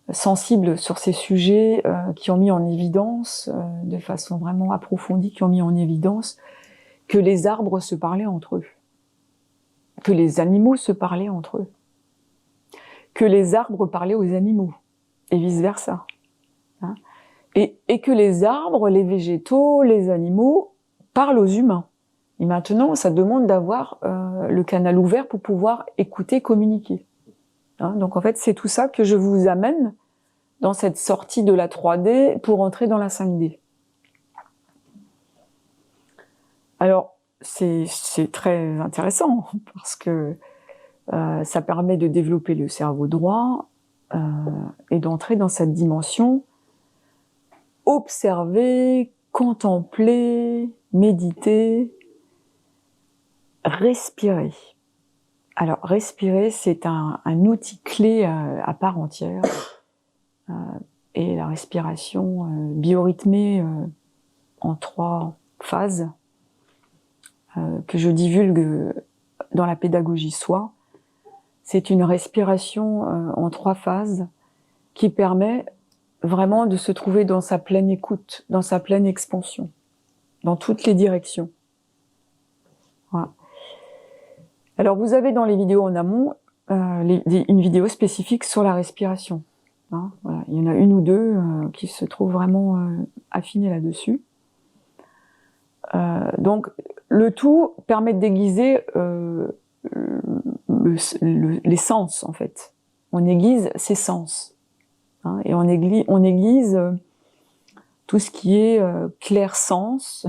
sensibles sur ces sujets qui ont mis en évidence, de façon vraiment approfondie, qui ont mis en évidence que les arbres se parlaient entre eux, que les animaux se parlaient entre eux, que les arbres parlaient aux animaux, et vice-versa. Hein, et que les arbres, les végétaux, les animaux parlent aux humains. Et maintenant, ça demande d'avoir le canal ouvert pour pouvoir écouter, communiquer. Hein, donc en fait, c'est tout ça que je vous amène dans cette sortie de la 3D pour entrer dans la 5D. Alors, c'est très intéressant parce que ça permet de développer le cerveau droit et d'entrer dans cette dimension, observer, contempler, méditer, respirer. Alors, respirer, c'est un outil clé à part entière. Et la respiration biorhythmée en 3 phases que je divulgue dans la pédagogie soi. C'est une respiration en 3 phases qui permet vraiment de se trouver dans sa pleine écoute, dans sa pleine expansion, dans toutes les directions. Voilà. Alors vous avez dans les vidéos en amont une vidéo spécifique sur la respiration. Hein, voilà. Il y en a une ou deux qui se trouvent vraiment affinées là-dessus. Donc, le tout permet de déguiser les sens, en fait. On aiguise ses sens. Hein, et on aiguise tout ce qui est clair-sens.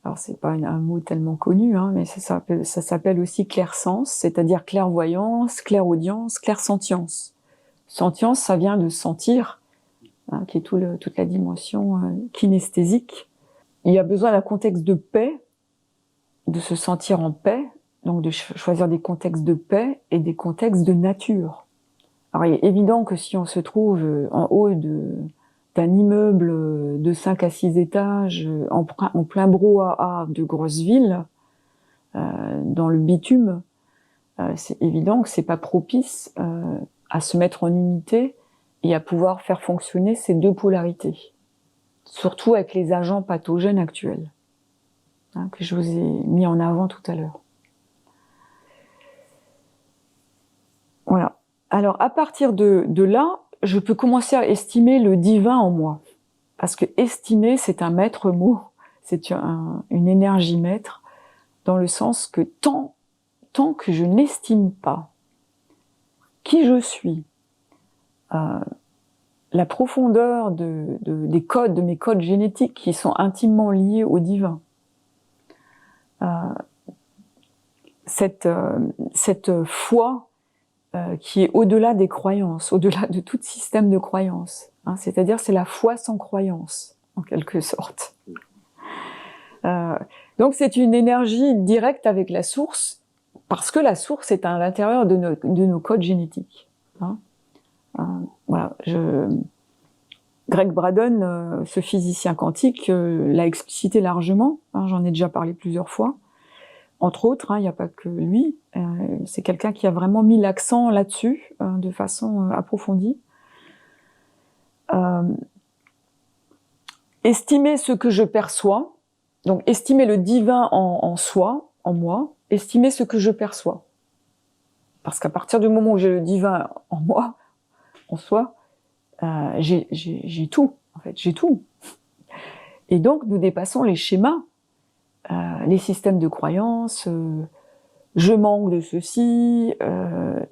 Alors, c'est pas un mot tellement connu, hein, mais ça s'appelle aussi clair-sens, c'est-à-dire clairvoyance, clairaudience, clairsentience. Sentience, ça vient de sentir, hein, qui est toute la dimension kinesthésique. Il y a besoin d'un contexte de paix, de se sentir en paix, donc de choisir des contextes de paix et des contextes de nature. Alors, il est évident que si on se trouve en haut d'un immeuble de 5 à 6 étages, en plein brouhaha de grosses villes, dans le bitume, c'est évident que c'est pas propice à se mettre en unité et à pouvoir faire fonctionner ces deux polarités. Surtout avec les agents pathogènes actuels, hein, que je vous ai mis en avant tout à l'heure. Voilà. Alors, à partir de là, je peux commencer à estimer le divin en moi. Parce que estimer, c'est un maître mot, c'est une énergie maître, dans le sens que tant que je n'estime pas qui je suis, la profondeur des codes, de mes codes génétiques qui sont intimement liés au divin, cette foi qui est au-delà des croyances, au-delà de tout système de croyances. Hein, c'est-à-dire c'est la foi sans croyance, en quelque sorte. Donc c'est une énergie directe avec la source, parce que la source est à l'intérieur de nos codes génétiques. Hein. Voilà, Greg Braden, ce physicien quantique, l'a explicité largement, hein, j'en ai déjà parlé plusieurs fois. Entre autres, hein, il n'y a pas que lui, c'est quelqu'un qui a vraiment mis l'accent là-dessus, de façon approfondie. Estimer ce que je perçois, donc estimer le divin en soi, en moi, estimer ce que je perçois. Parce qu'à partir du moment où j'ai le divin en moi, en soi, j'ai tout, en fait, j'ai tout. Et donc, nous dépassons les schémas, les systèmes de croyances, je manque de ceci,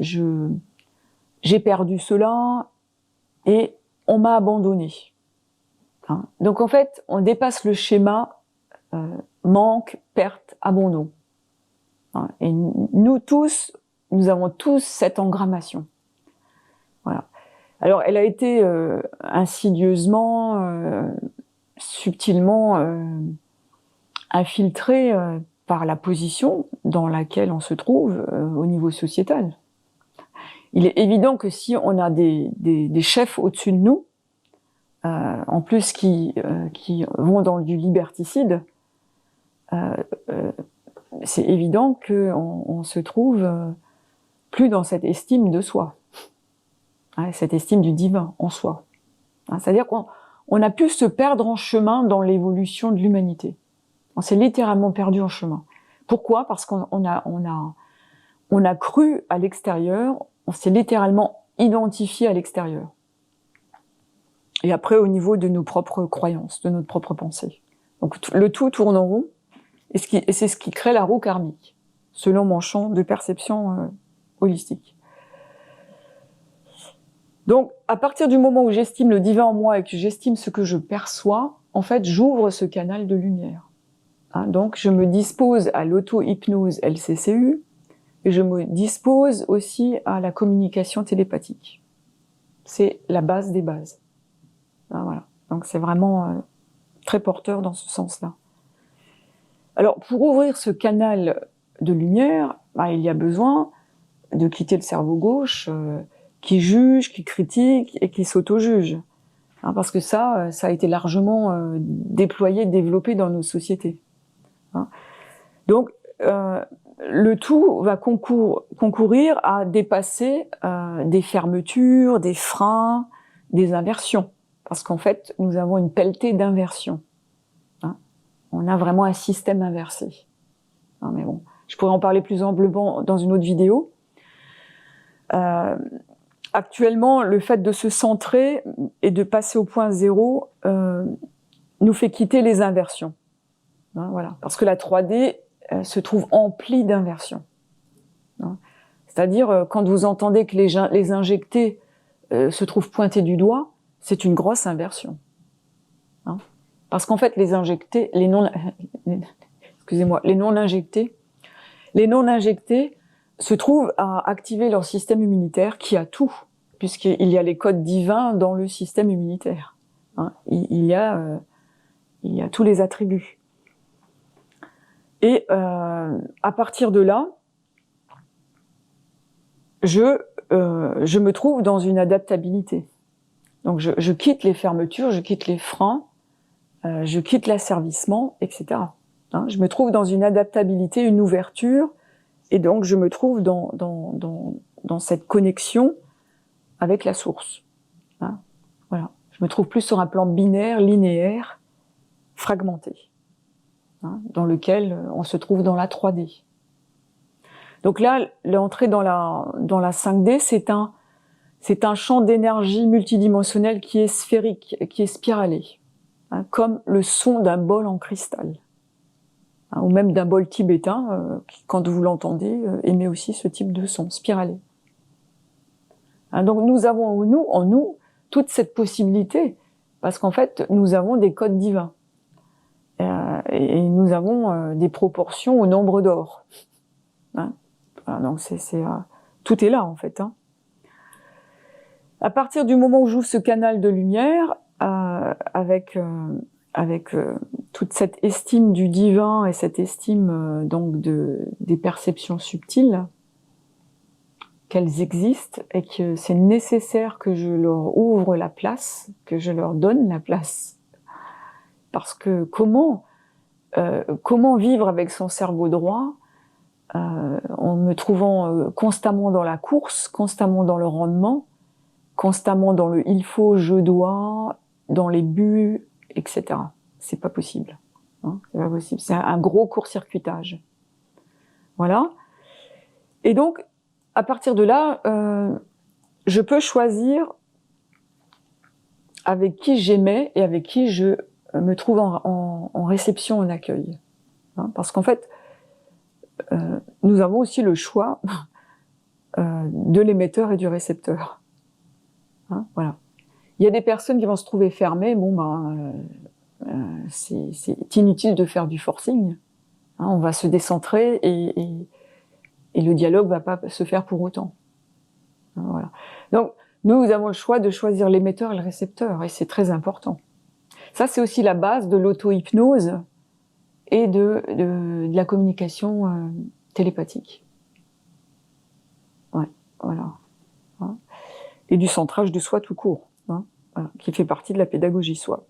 j'ai perdu cela, et on m'a abandonné. Hein. Donc en fait, on dépasse le schéma manque, perte, abandon. Hein. Et nous tous, nous avons tous cette engrammation. Voilà. Alors elle a été insidieusement, subtilement infiltrée par la position dans laquelle on se trouve au niveau sociétal. Il est évident que si on a des chefs au-dessus de nous, en plus qui vont dans du liberticide, c'est évident qu'on se trouve plus dans cette estime de soi, hein, cette estime du divin en soi. Hein, c'est-à-dire qu'on a pu se perdre en chemin dans l'évolution de l'humanité. On s'est littéralement perdu en chemin. Pourquoi? Parce qu'on a cru à l'extérieur, on s'est littéralement identifié à l'extérieur. Et après, au niveau de nos propres croyances, de notre propre pensée. Donc le tout tourne en rond, et c'est ce qui crée la roue karmique, selon mon champ de perception holistique. Donc, à partir du moment où j'estime le divin en moi et que j'estime ce que je perçois, en fait, j'ouvre ce canal de lumière. Hein, donc, je me dispose à l'auto-hypnose LCCU, et je me dispose aussi à la communication télépathique. C'est la base des bases. Hein, voilà. Donc, c'est vraiment très porteur dans ce sens-là. Alors, pour ouvrir ce canal de lumière, il y a besoin de quitter le cerveau gauche, qui juge, qui critique et qui s'auto-juge. Hein, parce que ça a été largement déployé, développé dans nos sociétés. Hein. Donc, le tout va concourir à dépasser des fermetures, des freins, des inversions. Parce qu'en fait, nous avons une pelletée d'inversions. Hein. On a vraiment un système inversé. Hein, mais bon, je pourrais en parler plus amplement dans une autre vidéo. Actuellement, le fait de se centrer et de passer au point zéro nous fait quitter les inversions. Hein, voilà. Parce que la 3D se trouve emplie d'inversions. Hein. C'est-à-dire, quand vous entendez que les injectés se trouvent pointés du doigt, c'est une grosse inversion. Hein. Parce qu'en fait, les injectés, excusez-moi, les non injectés se trouvent à activer leur système immunitaire qui a tout, puisqu'il y a les codes divins dans le système immunitaire. Hein. Il y a tous les attributs. Et à partir de là, je me trouve dans une adaptabilité. Donc je quitte les fermetures, je quitte les freins, je quitte l'asservissement, etc. Hein, je me trouve dans une adaptabilité, une ouverture, et donc je me trouve dans cette connexion avec la source. Hein, voilà. Je me trouve plus sur un plan binaire, linéaire, fragmenté, hein, dans lequel on se trouve dans la 3D. Donc là, l'entrée dans la 5D, c'est un champ d'énergie multidimensionnel qui est sphérique, qui est spiralé, hein, comme le son d'un bol en cristal, hein, ou même d'un bol tibétain, qui, quand vous l'entendez, émet aussi ce type de son spiralé. Hein, donc nous avons en nous toute cette possibilité, parce qu'en fait, nous avons des codes divins, et nous avons des proportions au nombre d'or. Hein. Voilà, donc tout est là en fait. Hein. À partir du moment où j'ouvre ce canal de lumière, avec toute cette estime du divin et cette estime donc des perceptions subtiles, qu'elles existent et que c'est nécessaire que je leur ouvre la place, que je leur donne la place. Parce que comment vivre avec son cerveau droit en me trouvant constamment dans la course, constamment dans le rendement, constamment dans le il faut, je dois, dans les buts, etc. C'est pas possible. Hein, c'est pas possible. C'est un gros court-circuitage. Voilà. Et donc, à partir de là, je peux choisir avec qui j'aimais et avec qui je me trouve en réception, en accueil. Hein, parce qu'en fait, nous avons aussi le choix de l'émetteur et du récepteur. Hein, voilà. Il y a des personnes qui vont se trouver fermées, bon ben, c'est inutile de faire du forcing. Hein, on va se décentrer et le dialogue va pas se faire pour autant. Hein, voilà. Donc, nous avons le choix de choisir l'émetteur et le récepteur, et c'est très important. Ça, c'est aussi la base de l'auto-hypnose et de la communication télépathique. Ouais, voilà. Hein. Et du centrage de soi tout court, hein, voilà, qui fait partie de la pédagogie soi.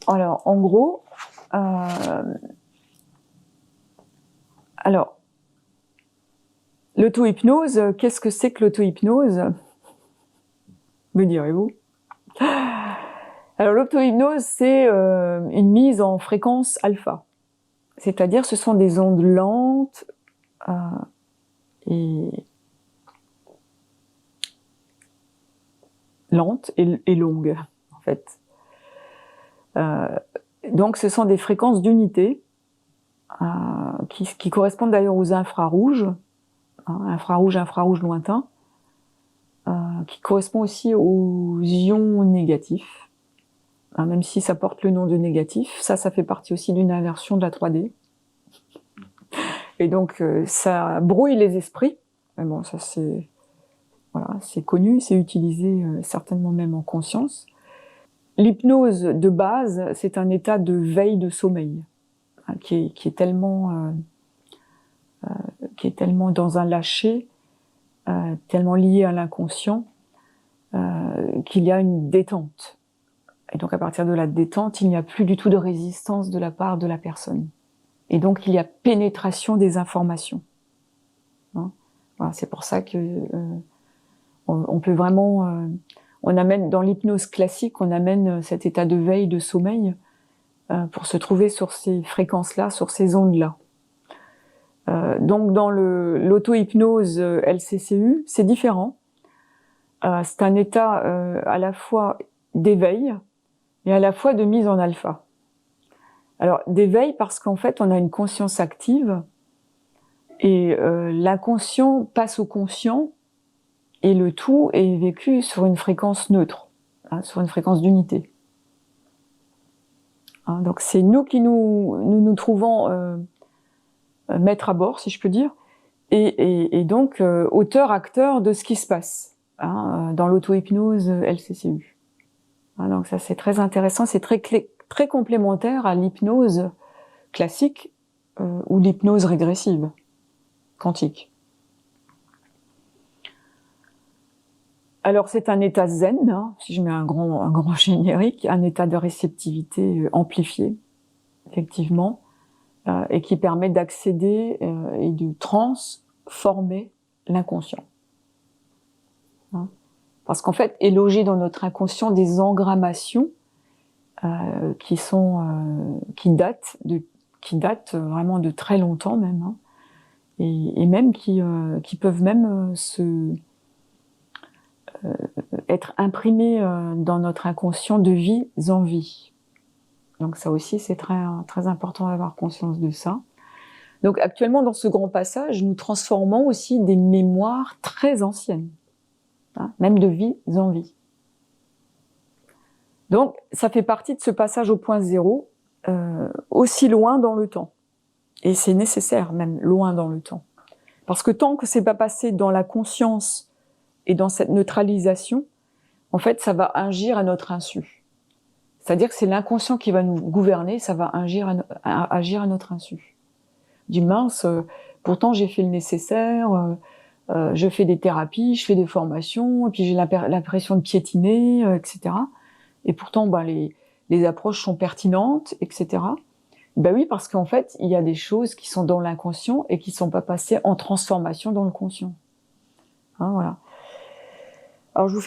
Alors, en gros, l'auto-hypnose, qu'est-ce que c'est que l'auto-hypnose ? Me direz-vous ? Alors, l'auto-hypnose, c'est une mise en fréquence alpha. C'est-à-dire, ce sont des ondes lentes et longues, en fait. Donc, ce sont des fréquences d'unité qui correspondent d'ailleurs aux infrarouges, hein, infrarouge lointain, qui correspond aussi aux ions négatifs, hein, même si ça porte le nom de négatif. Ça fait partie aussi d'une inversion de la 3D. Et donc, ça brouille les esprits. Mais bon, ça c'est connu, c'est utilisé certainement même en conscience. L'hypnose de base, c'est un état de veille de sommeil, hein, qui est tellement dans un lâcher, tellement lié à l'inconscient, qu'il y a une détente. Et donc à partir de la détente, il n'y a plus du tout de résistance de la part de la personne. Et donc il y a pénétration des informations. Hein, voilà, c'est pour ça que on peut vraiment, on amène dans l'hypnose classique, on amène cet état de veille, de sommeil, pour se trouver sur ces fréquences-là, sur ces ondes-là. Donc dans l'auto-hypnose LCCU, c'est différent. C'est un état à la fois d'éveil et à la fois de mise en alpha. Alors, d'éveil parce qu'en fait, on a une conscience active et l'inconscient passe au conscient et le tout est vécu sur une fréquence neutre, hein, sur une fréquence d'unité. Hein, donc, c'est nous qui nous trouvons maîtres à bord, si je peux dire, et donc auteur-acteur de ce qui se passe, hein, dans l'auto-hypnose LCCU. Hein, donc ça, c'est très intéressant, c'est très complémentaire à l'hypnose classique ou l'hypnose régressive, quantique. Alors c'est un état zen, hein, si je mets un grand générique, un état de réceptivité amplifié, effectivement, et qui permet d'accéder et de transformer l'inconscient. Hein, parce qu'en fait, est logé dans notre inconscient des engrammations qui datent vraiment de très longtemps même, hein, et même qui peuvent même être imprimées dans notre inconscient de vie en vie. Donc ça aussi, c'est très important d'avoir conscience de ça. Donc actuellement, dans ce grand passage, nous transformons aussi des mémoires très anciennes, hein, même de vie en vie. Donc ça fait partie de ce passage au point zéro, aussi loin dans le temps. Et c'est nécessaire, même loin dans le temps. Parce que tant que c'est pas passé dans la conscience et dans cette neutralisation, en fait, ça va agir à notre insu. C'est-à-dire que c'est l'inconscient qui va nous gouverner, ça va agir à notre insu. Du mince, pourtant j'ai fait le nécessaire, je fais des thérapies, je fais des formations, et puis j'ai l'impression de piétiner, etc. Et pourtant, les approches sont pertinentes, etc. Ben oui, parce qu'en fait, il y a des choses qui sont dans l'inconscient et qui ne sont pas passées en transformation dans le conscient. Hein, voilà. Alors, je vous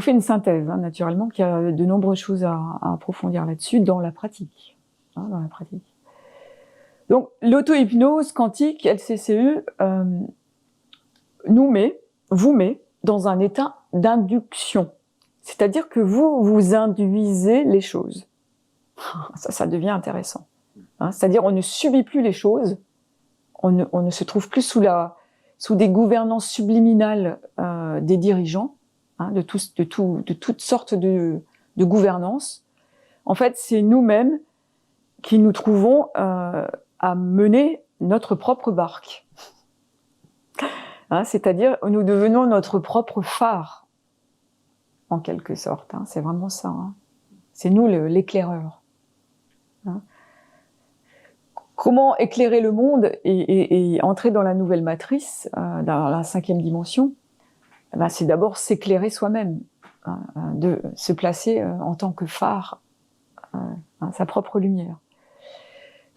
fais une synthèse, hein, naturellement, qu'il y a de nombreuses choses à approfondir là-dessus dans la pratique. Hein, dans la pratique. Donc, l'auto-hypnose quantique, LCCU, vous met dans un état d'induction. C'est-à-dire que vous induisez les choses. Ça devient intéressant. Hein, c'est-à-dire, on ne subit plus les choses, on ne se trouve plus sous des gouvernances subliminales des dirigeants, hein, de toutes sortes de gouvernances. En fait, c'est nous-mêmes qui nous trouvons à mener notre propre barque. Hein, c'est-à-dire, nous devenons notre propre phare, en quelque sorte. Hein, c'est vraiment ça. Hein. C'est nous l'éclaireur. Hein. Comment éclairer le monde et entrer dans la nouvelle matrice, dans la 5e dimension? Ben, c'est d'abord s'éclairer soi-même, hein, de se placer en tant que phare, hein, sa propre lumière.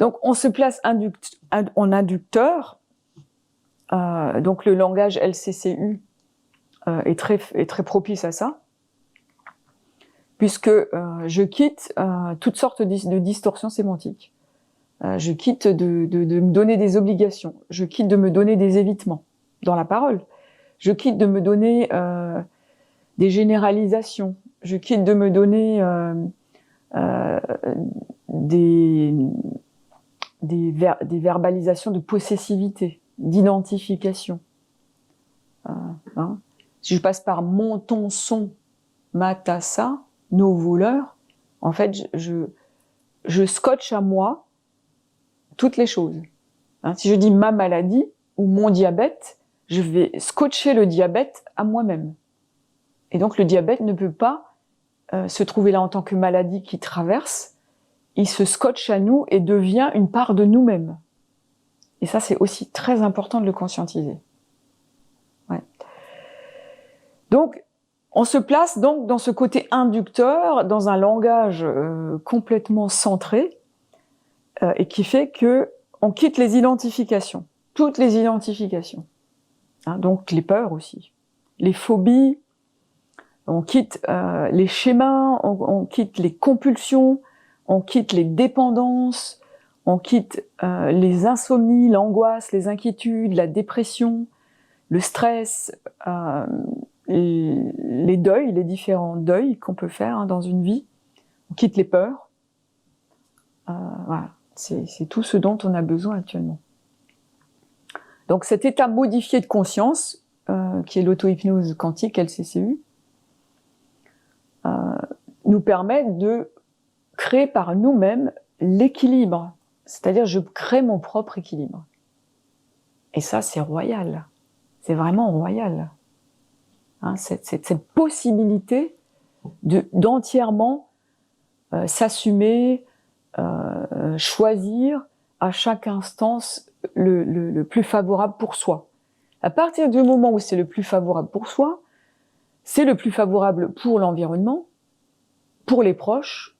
Donc on se place en inducteur, donc le langage LCCU est très propice à ça, puisque je quitte toutes sortes de distorsions sémantiques. Je quitte de me donner des obligations, je quitte de me donner des évitements dans la parole, je quitte de me donner des généralisations, je quitte de me donner des verbalisations de possessivité, d'identification. Hein. Si je passe par mon, ton, son, ma, ta, sa, nos voleurs, en fait, je scotche à moi toutes les choses. Hein, si je dis ma maladie ou mon diabète, je vais scotcher le diabète à moi-même. Et donc le diabète ne peut pas se trouver là en tant que maladie qui traverse, il se scotche à nous et devient une part de nous-mêmes. Et ça, c'est aussi très important de le conscientiser. Ouais. Donc, on se place donc dans ce côté inducteur, dans un langage complètement centré, et qui fait que on quitte les identifications, toutes les identifications. Hein, donc les peurs aussi, les phobies, on quitte les schémas, on quitte les compulsions, on quitte les dépendances, on quitte les insomnies, l'angoisse, les inquiétudes, la dépression, le stress, les deuils, les différents deuils qu'on peut faire, hein, dans une vie. On quitte les peurs. Voilà, c'est tout ce dont on a besoin actuellement. Donc cet état modifié de conscience, qui est l'auto-hypnose quantique, LCCU, nous permet de créer par nous-mêmes l'équilibre. C'est-à-dire, je crée mon propre équilibre. Et ça, c'est royal. C'est vraiment royal. Hein, cette possibilité d'entièrement s'assumer, choisir à chaque instance le plus favorable pour soi. À partir du moment où c'est le plus favorable pour soi, c'est le plus favorable pour l'environnement, pour les proches,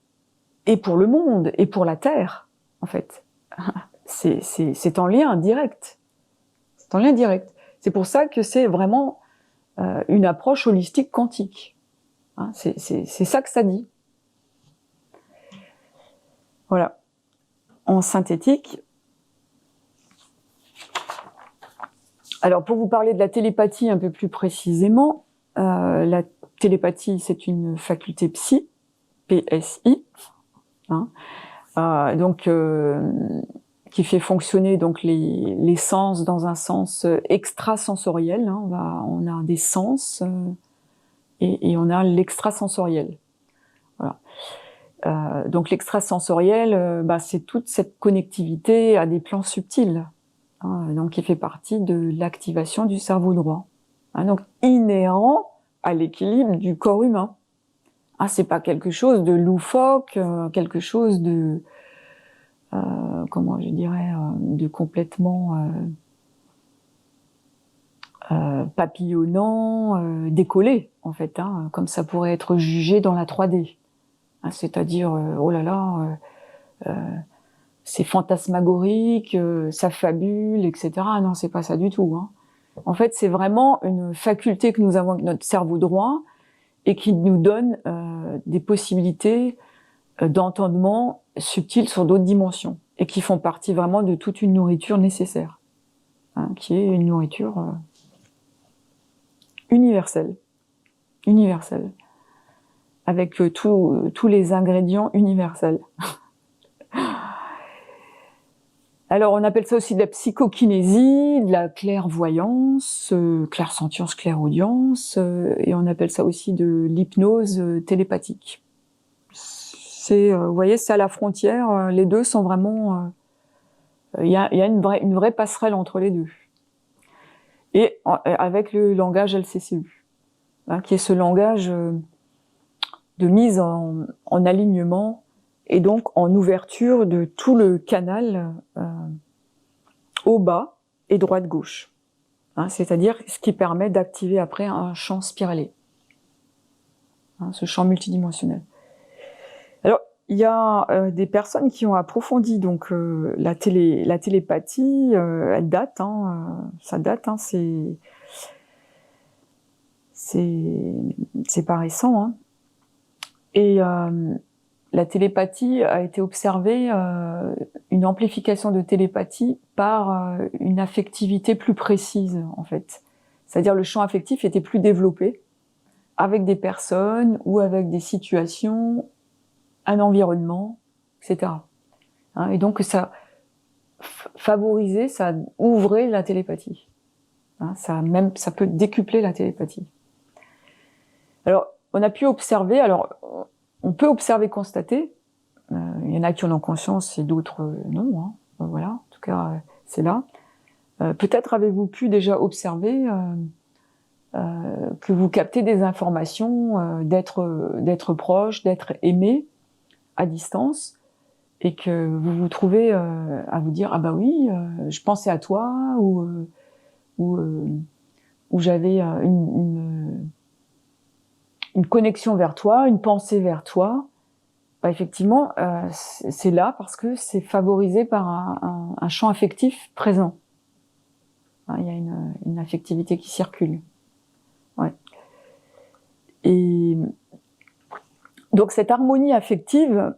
et pour le monde, et pour la Terre, en fait. C'est en lien direct. C'est en lien direct. C'est pour ça que c'est vraiment une approche holistique quantique. Hein, c'est ça que ça dit. Voilà. En synthétique. Alors, pour vous parler de la télépathie un peu plus précisément, la télépathie, c'est une faculté psy, PSI, hein, qui fait fonctionner donc les sens dans un sens extrasensoriel. Hein, on a des sens et on a l'extrasensoriel. Voilà. Donc l'extrasensoriel, c'est toute cette connectivité à des plans subtils, hein, donc qui fait partie de l'activation du cerveau droit, hein, donc inhérent à l'équilibre du corps humain. Ah, c'est pas quelque chose de loufoque, quelque chose de comment je dirais, de complètement papillonnant, décollé en fait, hein, comme ça pourrait être jugé dans la 3D. Hein, c'est-à-dire, oh là là, c'est fantasmagorique, ça fabule, etc. Non, c'est pas ça du tout. Hein. En fait, c'est vraiment une faculté que nous avons avec notre cerveau droit et qui nous donne des possibilités d'entendement subtil sur d'autres dimensions et qui font partie vraiment de toute une nourriture nécessaire, hein, qui est une nourriture universelle, avec tous les ingrédients universels. Alors on appelle ça aussi de la psychokinésie, de la clairvoyance, clairsentience, clairaudience, et on appelle ça aussi de l'hypnose télépathique. Vous voyez, c'est à la frontière, les deux sont vraiment... Il y a une vraie passerelle entre les deux. Et avec le langage LCCU, hein, qui est ce langage de mise en alignement et donc en ouverture de tout le canal haut, bas et droite-gauche. Hein, c'est-à-dire ce qui permet d'activer après un champ spiralé, hein, ce champ multidimensionnel. Alors, il y a des personnes qui ont approfondi donc la télépathie, elle date, hein, ça date, hein, c'est pas récent, hein. Et la télépathie a été observée, une amplification de télépathie par une affectivité plus précise, en fait. C'est-à-dire le champ affectif était plus développé avec des personnes ou avec des situations, un environnement, etc. Hein, et donc ça favorisait, ça ouvrait la télépathie. Hein, ça peut décupler la télépathie. Alors, on a pu observer, on peut observer, constater, il y en a qui en ont conscience et d'autres non, hein, voilà, en tout cas, c'est là. Peut-être avez-vous pu déjà observer que vous captez des informations, d'être proche, d'être aimé à distance, et que vous vous trouvez à vous dire « Ah bah oui, je pensais à toi » ou j'avais une connexion vers toi, une pensée vers toi. Bah, effectivement, c'est là parce que c'est favorisé par un champ affectif présent. Hein, il y a une affectivité qui circule. Ouais. Et donc cette harmonie affective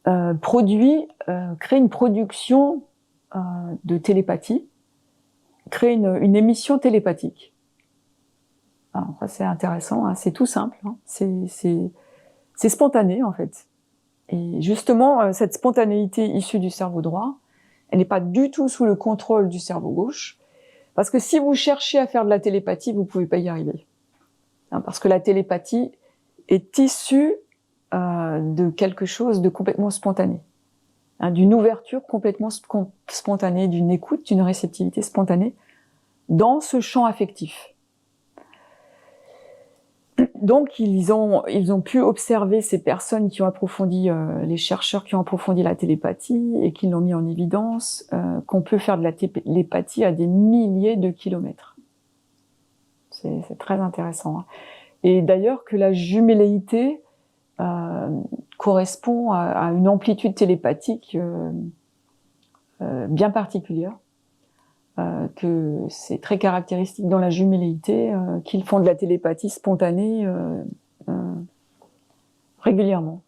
crée une production de télépathie, crée une émission télépathique. Alors, ça c'est intéressant, hein, c'est tout simple, hein, c'est spontané en fait. Et justement, cette spontanéité issue du cerveau droit, elle n'est pas du tout sous le contrôle du cerveau gauche, parce que si vous cherchez à faire de la télépathie, vous pouvez pas y arriver. Parce que la télépathie est issue de quelque chose de complètement spontané, d'une ouverture complètement spontanée, d'une écoute, d'une réceptivité spontanée dans ce champ affectif. Donc ils ont pu observer ces personnes qui ont approfondi, les chercheurs qui ont approfondi la télépathie et qui l'ont mis en évidence, qu'on peut faire de la télépathie à des milliers de kilomètres. C'est très intéressant. Et d'ailleurs que la jumelléité correspond à une amplitude télépathique bien particulière, que c'est très caractéristique dans la jumelléité, qu'ils font de la télépathie spontanée régulièrement.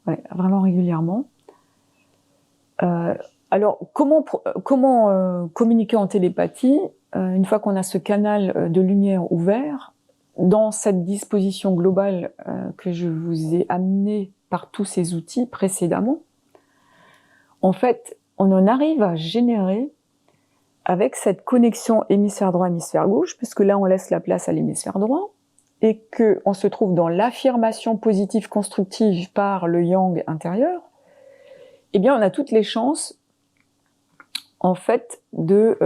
Ouais, vraiment régulièrement. Alors, comment communiquer en télépathie une fois qu'on a ce canal de lumière ouvert, dans cette disposition globale que je vous ai amenée par tous ces outils précédemment? En fait, on en arrive à générer avec cette connexion hémisphère droit, hémisphère gauche, puisque là on laisse la place à l'hémisphère droit, et qu'on se trouve dans l'affirmation positive constructive par le yang intérieur, eh bien on a toutes les chances en fait de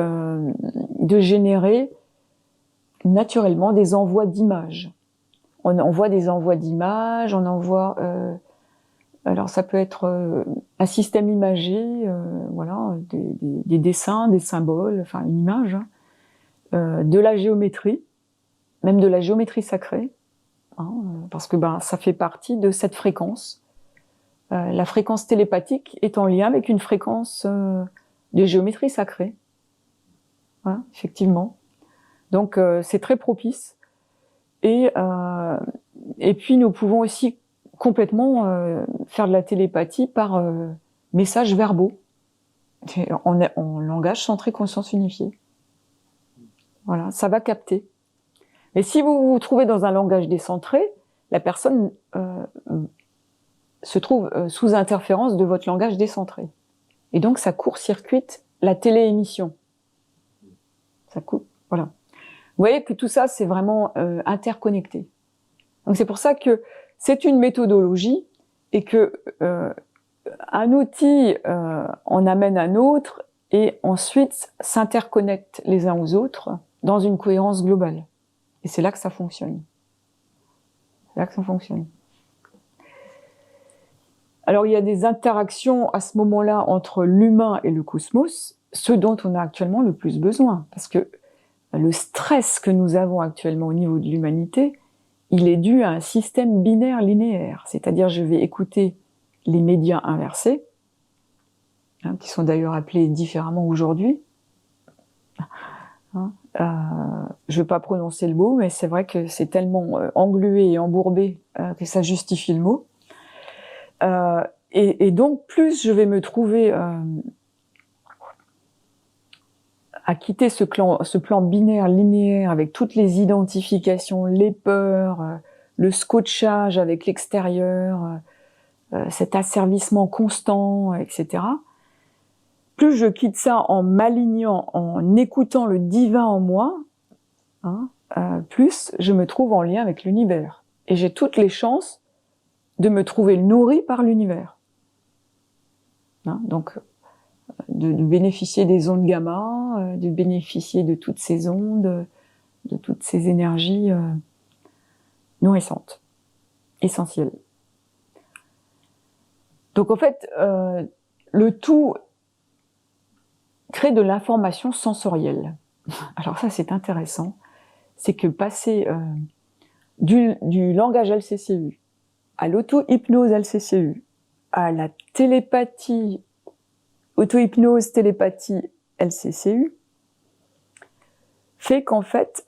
générer naturellement des envois d'images. On envoie des envois d'images, on envoie alors ça peut être un système imagé, voilà, des dessins, des symboles, enfin une image, de la géométrie, même de la géométrie sacrée, parce que ça fait partie de cette fréquence. La fréquence télépathique est en lien avec une fréquence de géométrie sacrée, effectivement. Donc c'est très propice. Et puis nous pouvons aussi complètement faire de la télépathie par messages verbaux, en langage centré conscience unifiée. Voilà, ça va capter. Mais si vous vous trouvez dans un langage décentré, la personne se trouve sous interférence de votre langage décentré. Et donc ça court-circuite la téléémission. Ça coupe, voilà. Vous voyez que tout ça, c'est vraiment interconnecté. Donc c'est pour ça que c'est une méthodologie et que un outil en amène un autre et ensuite s'interconnectent les uns aux autres dans une cohérence globale. Et c'est là que ça fonctionne. C'est là que ça fonctionne. Alors il y a des interactions à ce moment-là entre l'humain et le cosmos, ce dont on a actuellement le plus besoin. Parce que le stress que nous avons actuellement au niveau de l'humanité, il est dû à un système binaire linéaire. C'est-à-dire, je vais écouter les médias inversés, qui sont d'ailleurs appelés différemment aujourd'hui. Je ne vais pas prononcer le mot, mais c'est vrai que c'est tellement englué et embourbé que ça justifie le mot. Et donc, plus je vais me trouver à quitter ce plan binaire linéaire avec toutes les identifications, les peurs, le scotchage avec l'extérieur, cet asservissement constant, etc. Plus je quitte ça en m'alignant, en écoutant le divin en moi, plus je me trouve en lien avec l'univers. Et j'ai toutes les chances de me trouver nourri par l'univers. Donc, de bénéficier des ondes gamma, de bénéficier de toutes ces ondes, de toutes ces énergies nourrissantes, essentielles. Donc en fait, le tout crée de l'information sensorielle. Alors ça c'est intéressant, c'est que passer du langage LCCU à l'auto-hypnose LCCU, à la télépathie, auto-hypnose, télépathie, LCCU, fait qu'en fait,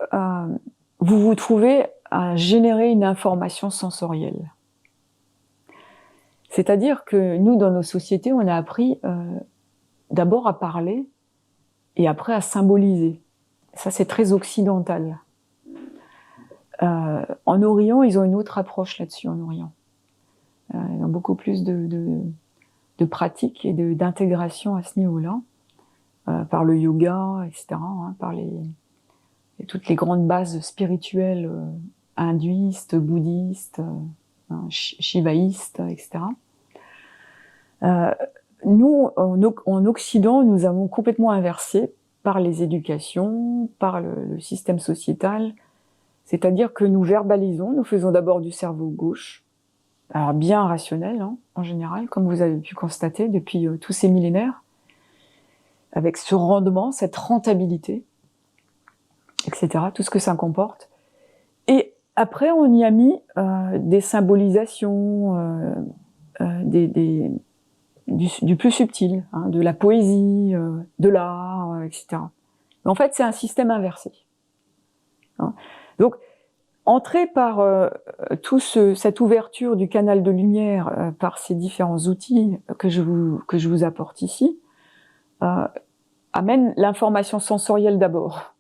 vous vous trouvez à générer une information sensorielle. C'est-à-dire que nous, dans nos sociétés, on a appris d'abord à parler et après à symboliser. Ça, c'est très occidental. En Orient, ils ont une autre approche là-dessus, en Orient. Il y a beaucoup plus de pratique et d'intégration à ce niveau-là, par le yoga, etc., hein, par toutes les grandes bases spirituelles hindouistes, bouddhistes, shivaïstes, etc. Nous, en Occident, nous avons complètement inversé par les éducations, par le système sociétal, c'est-à-dire que nous verbalisons, nous faisons d'abord du cerveau gauche, alors bien rationnel hein, en général, comme vous avez pu constater depuis tous ces millénaires, avec ce rendement, cette rentabilité, etc., tout ce que ça comporte. Et après, on y a mis des symbolisations, du plus subtil, hein, de la poésie, de l'art, etc. Mais en fait, c'est un système inversé. Hein. Donc, entrer par cette ouverture du canal de lumière par ces différents outils que je vous apporte ici, amène l'information sensorielle d'abord.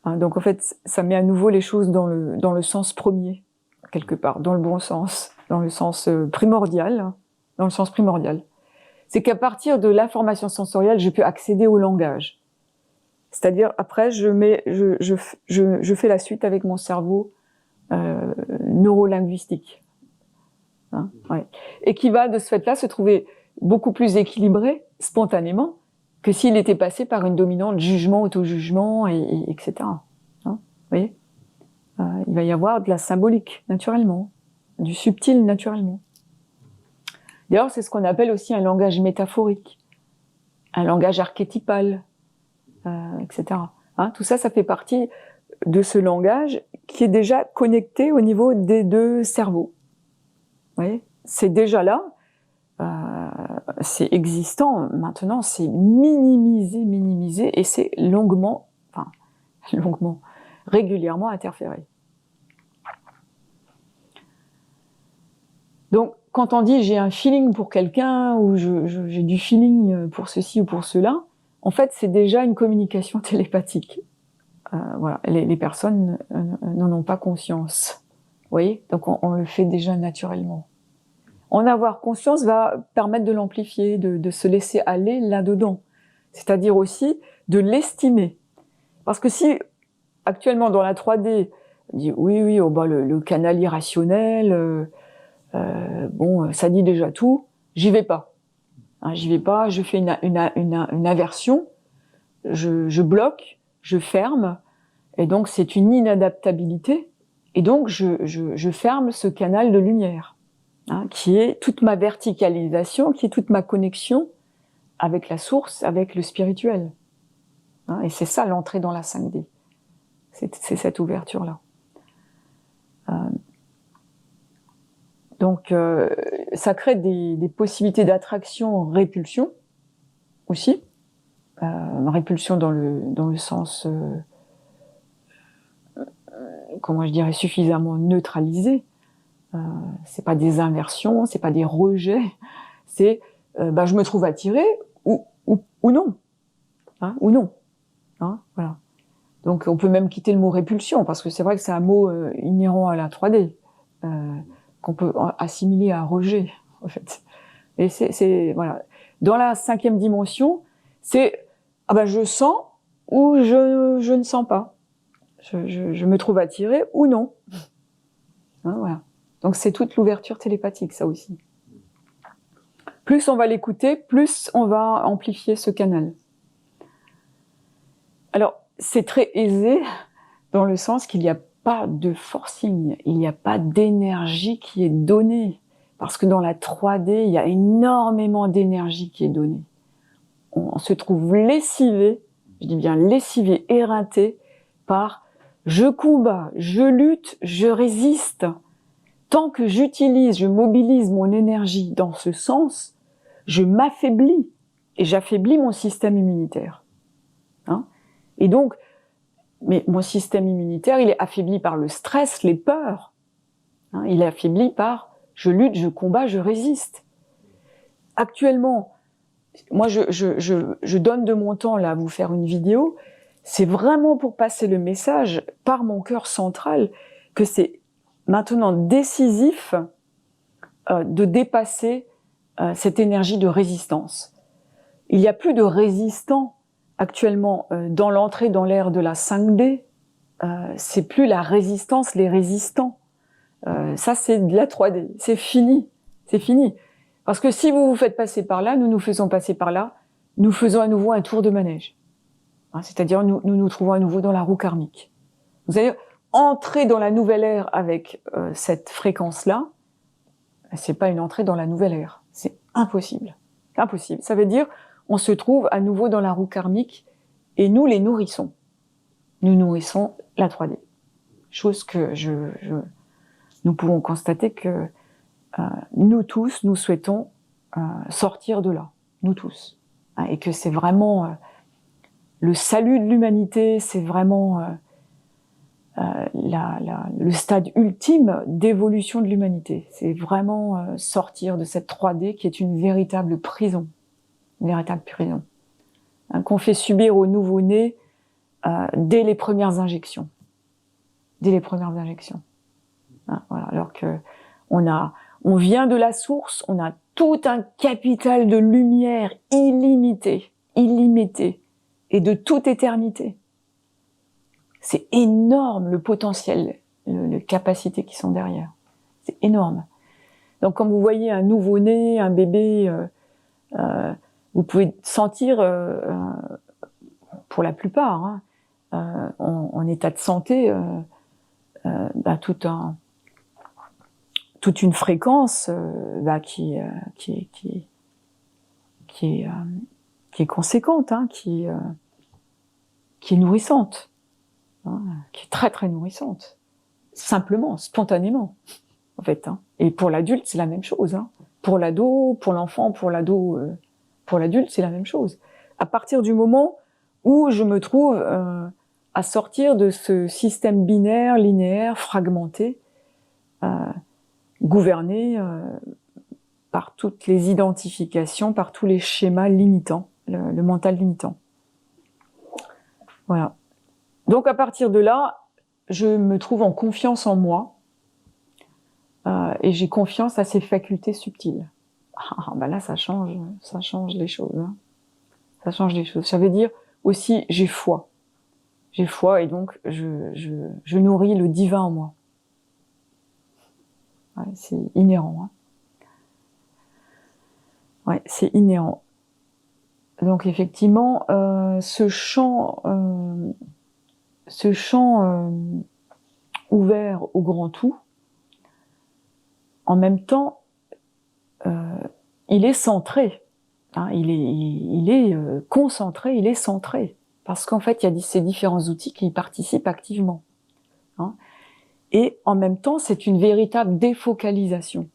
Hein, donc en fait, ça met à nouveau les choses dans le sens premier, quelque part, dans le bon sens, dans le sens primordial, hein, dans le sens primordial. C'est qu'à partir de l'information sensorielle, je peux accéder au langage. C'est-à-dire, après, je fais la suite avec mon cerveau neurolinguistique. Hein, ouais. Et qui va, de ce fait-là, se trouver beaucoup plus équilibré, spontanément, que s'il était passé par une dominante jugement, auto-jugement, etc. Hein, vous voyez, il va y avoir de la symbolique, naturellement, du subtil, naturellement. D'ailleurs, c'est ce qu'on appelle aussi un langage métaphorique, un langage archétypal, etc. Hein, tout ça, ça fait partie de ce langage qui est déjà connecté au niveau des deux cerveaux. Vous voyez, c'est déjà là, c'est existant, maintenant c'est minimisé, et c'est régulièrement interféré. Donc, quand on dit j'ai un feeling pour quelqu'un, ou j'ai du feeling pour ceci ou pour cela, en fait, c'est déjà une communication télépathique. Voilà, les personnes n'en ont pas conscience. Vous voyez, donc on le fait déjà naturellement. En avoir conscience va permettre de l'amplifier, de se laisser aller là-dedans. C'est-à-dire aussi de l'estimer. Parce que si, actuellement dans la 3D, on dit oui, oh bah, le canal irrationnel, bon, ça dit déjà tout, j'y vais pas. Hein, j'y vais pas, je fais une aversion, je bloque, je ferme, et donc c'est une inadaptabilité, et donc je ferme ce canal de lumière, hein, qui est toute ma verticalisation, qui est toute ma connexion avec la source, avec le spirituel. Hein, et c'est ça l'entrée dans la 5D. C'est cette ouverture-là. Donc, ça crée des possibilités d'attraction-répulsion aussi. Répulsion dans le sens, comment je dirais, suffisamment neutralisé. C'est pas des inversions, c'est pas des rejets. C'est, je me trouve attirée ou non, hein, ou non. Hein, voilà. Donc, on peut même quitter le mot répulsion parce que c'est vrai que c'est un mot inhérent à la 3D. Qu'on peut assimiler à rejet, en fait. Et c'est voilà. Dans la 5e dimension, c'est je sens ou je ne sens pas. Je me trouve attirée ou non. Hein, voilà. Donc c'est toute l'ouverture télépathique, ça aussi. Plus on va l'écouter, plus on va amplifier ce canal. Alors, c'est très aisé dans le sens qu'il n'y a pas de forcing, il n'y a pas d'énergie qui est donnée. Parce que dans la 3D, il y a énormément d'énergie qui est donnée. On se trouve lessivé, je dis bien lessivé, éreinté par je combats, je lutte, je résiste. Tant que je mobilise mon énergie dans ce sens, je m'affaiblis et j'affaiblis mon système immunitaire. Hein? Et donc, mais mon système immunitaire, il est affaibli par le stress, les peurs. Hein, il est affaibli par je lutte, je combats, je résiste. Actuellement, moi je donne de mon temps là à vous faire une vidéo, c'est vraiment pour passer le message par mon cœur central que c'est maintenant décisif de dépasser cette énergie de résistance. Il n'y a plus de résistants actuellement dans l'entrée dans l'ère de la 5D. C'est plus la résistance, les résistants. Ça, c'est de la 3D. C'est fini. C'est fini. Parce que si vous vous faites passer par là, nous nous faisons passer par là, nous faisons à nouveau un tour de manège. Hein, c'est-à-dire, nous nous trouvons à nouveau dans la roue karmique. Vous allez entrer dans la nouvelle ère avec cette fréquence-là. C'est pas une entrée dans la nouvelle ère. C'est impossible. Impossible. Ça veut dire, on se trouve à nouveau dans la roue karmique et nous les nourrissons. Nous nourrissons la 3D. Chose que nous pouvons constater que nous tous, nous souhaitons sortir de là. Nous tous. Hein, et que c'est vraiment le salut de l'humanité, c'est vraiment le stade ultime d'évolution de l'humanité. C'est vraiment sortir de cette 3D qui est une véritable prison. Une véritable prison. Hein, qu'on fait subir aux nouveau-nés dès les premières injections. Dès les premières injections. Hein, voilà. Alors que on vient de la source, on a tout un capital de lumière illimité, et de toute éternité. C'est énorme le potentiel, les capacités qui sont derrière. C'est énorme. Donc quand vous voyez un nouveau-né, un bébé, vous pouvez sentir, pour la plupart, hein, en état de santé, toute une fréquence qui est conséquente, hein, qui est nourrissante. Qui est très très nourrissante, simplement, spontanément, en fait. Hein. Et pour l'adulte, c'est la même chose. Hein. Pour l'ado, pour l'enfant, pour l'ado, pour l'adulte, c'est la même chose. À partir du moment où je me trouve à sortir de ce système binaire, linéaire, fragmenté, gouverné par toutes les identifications, par tous les schémas limitants, le mental limitant. Voilà. Donc à partir de là, je me trouve en confiance en moi et j'ai confiance à ces facultés subtiles. Là, ça change les choses. Hein. Ça change les choses. Ça veut dire aussi j'ai foi. J'ai foi et donc je nourris le divin en moi. Ouais, c'est inhérent. Hein. Ouais, c'est inhérent. Donc effectivement, ce champ ouvert au grand tout, en même temps, il est centré, hein, il est concentré, il est centré, parce qu'en fait, il y a ces différents outils qui y participent activement. Hein, et en même temps, c'est une véritable défocalisation.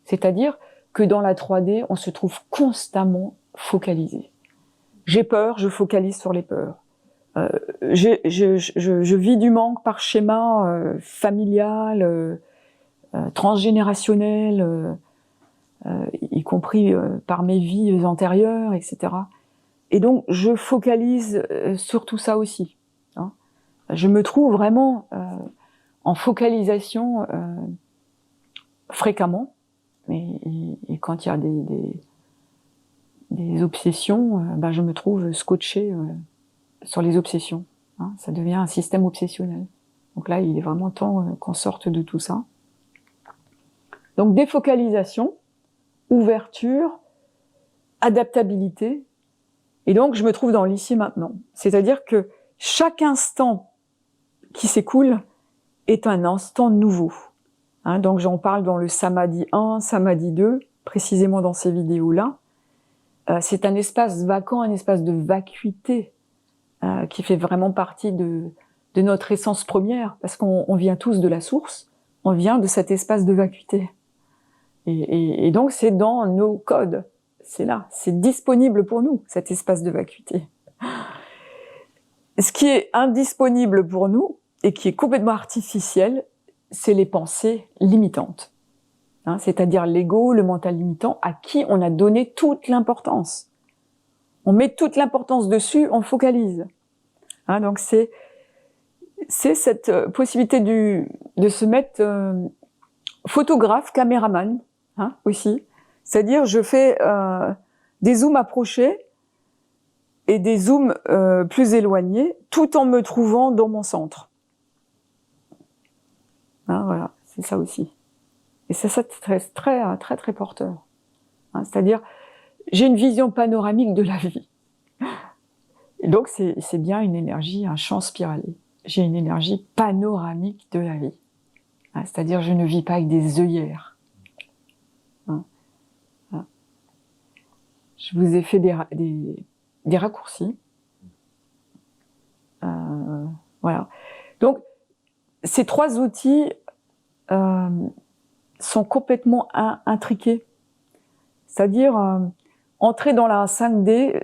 C'est-à-dire que dans la 3D, on se trouve constamment focalisé. J'ai peur, je focalise sur les peurs. Je vis du manque par schéma familial, transgénérationnel, y compris par mes vies antérieures, etc. Et donc, je focalise sur tout ça aussi. Hein. Je me trouve vraiment en focalisation fréquemment. Et quand il y a des obsessions, je me trouve scotché sur les obsessions. Hein, ça devient un système obsessionnel. Donc là, il est vraiment temps qu'on sorte de tout ça. Donc défocalisation, ouverture, adaptabilité. Et donc, je me trouve dans l'ici maintenant. C'est-à-dire que chaque instant qui s'écoule est un instant nouveau. Hein, donc j'en parle dans le Samadhi 1, Samadhi 2, précisément dans ces vidéos-là. C'est un espace vacant, un espace de vacuité qui fait vraiment partie de notre essence première, parce qu'on vient tous de la source, on vient de cet espace de vacuité. Et donc c'est dans nos codes, c'est là, c'est disponible pour nous, cet espace de vacuité. Ce qui est indisponible pour nous, et qui est complètement artificiel, c'est les pensées limitantes. Hein, c'est-à-dire l'ego, le mental limitant, à qui on a donné toute l'importance. On met toute l'importance dessus, on focalise. Hein, donc c'est cette possibilité de se mettre photographe, caméraman, hein, aussi. C'est-à-dire, je fais des zooms approchés et des zooms plus éloignés, tout en me trouvant dans mon centre. Hein, voilà, c'est ça aussi. Et c'est ça très porteur. Hein, c'est-à-dire, j'ai une vision panoramique de la vie. Et donc, c'est bien une énergie, un champ spiralé. J'ai une énergie panoramique de la vie. Hein, c'est-à-dire, je ne vis pas avec des œillères. Hein, hein. Je vous ai fait des raccourcis. Voilà. Donc, ces trois outils sont complètement intriqués. C'est-à-dire, entrer dans la 5D,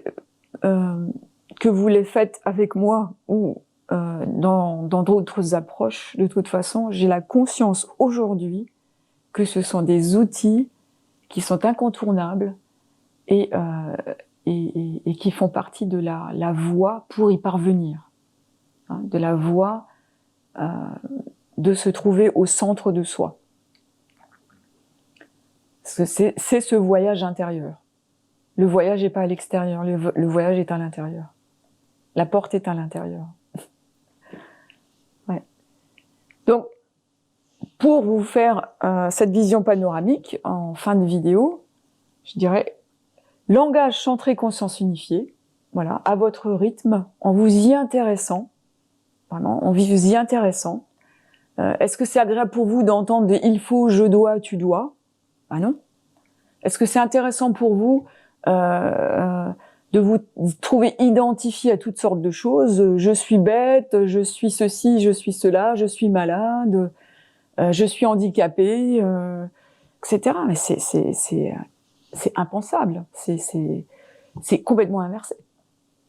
que vous les faites avec moi ou dans d'autres approches, de toute façon, j'ai la conscience aujourd'hui que ce sont des outils qui sont incontournables et qui font partie de la voie pour y parvenir. Hein, de la voie de se trouver au centre de soi. C'est ce voyage intérieur. Le voyage n'est pas à l'extérieur, le voyage est à l'intérieur. La porte est à l'intérieur. Ouais. Donc, pour vous faire cette vision panoramique, en fin de vidéo, je dirais, langage centré, conscience unifiée, voilà, à votre rythme, en vous y intéressant, vraiment, en vous y intéressant. Est-ce que c'est agréable pour vous d'entendre des « il faut »,« je dois »,« tu dois » ? Ah non. Est-ce que c'est intéressant pour vous de vous trouver identifié à toutes sortes de choses ? Je suis bête, je suis ceci, je suis cela, je suis malade, je suis handicapé, etc. Mais c'est impensable. C'est complètement inversé.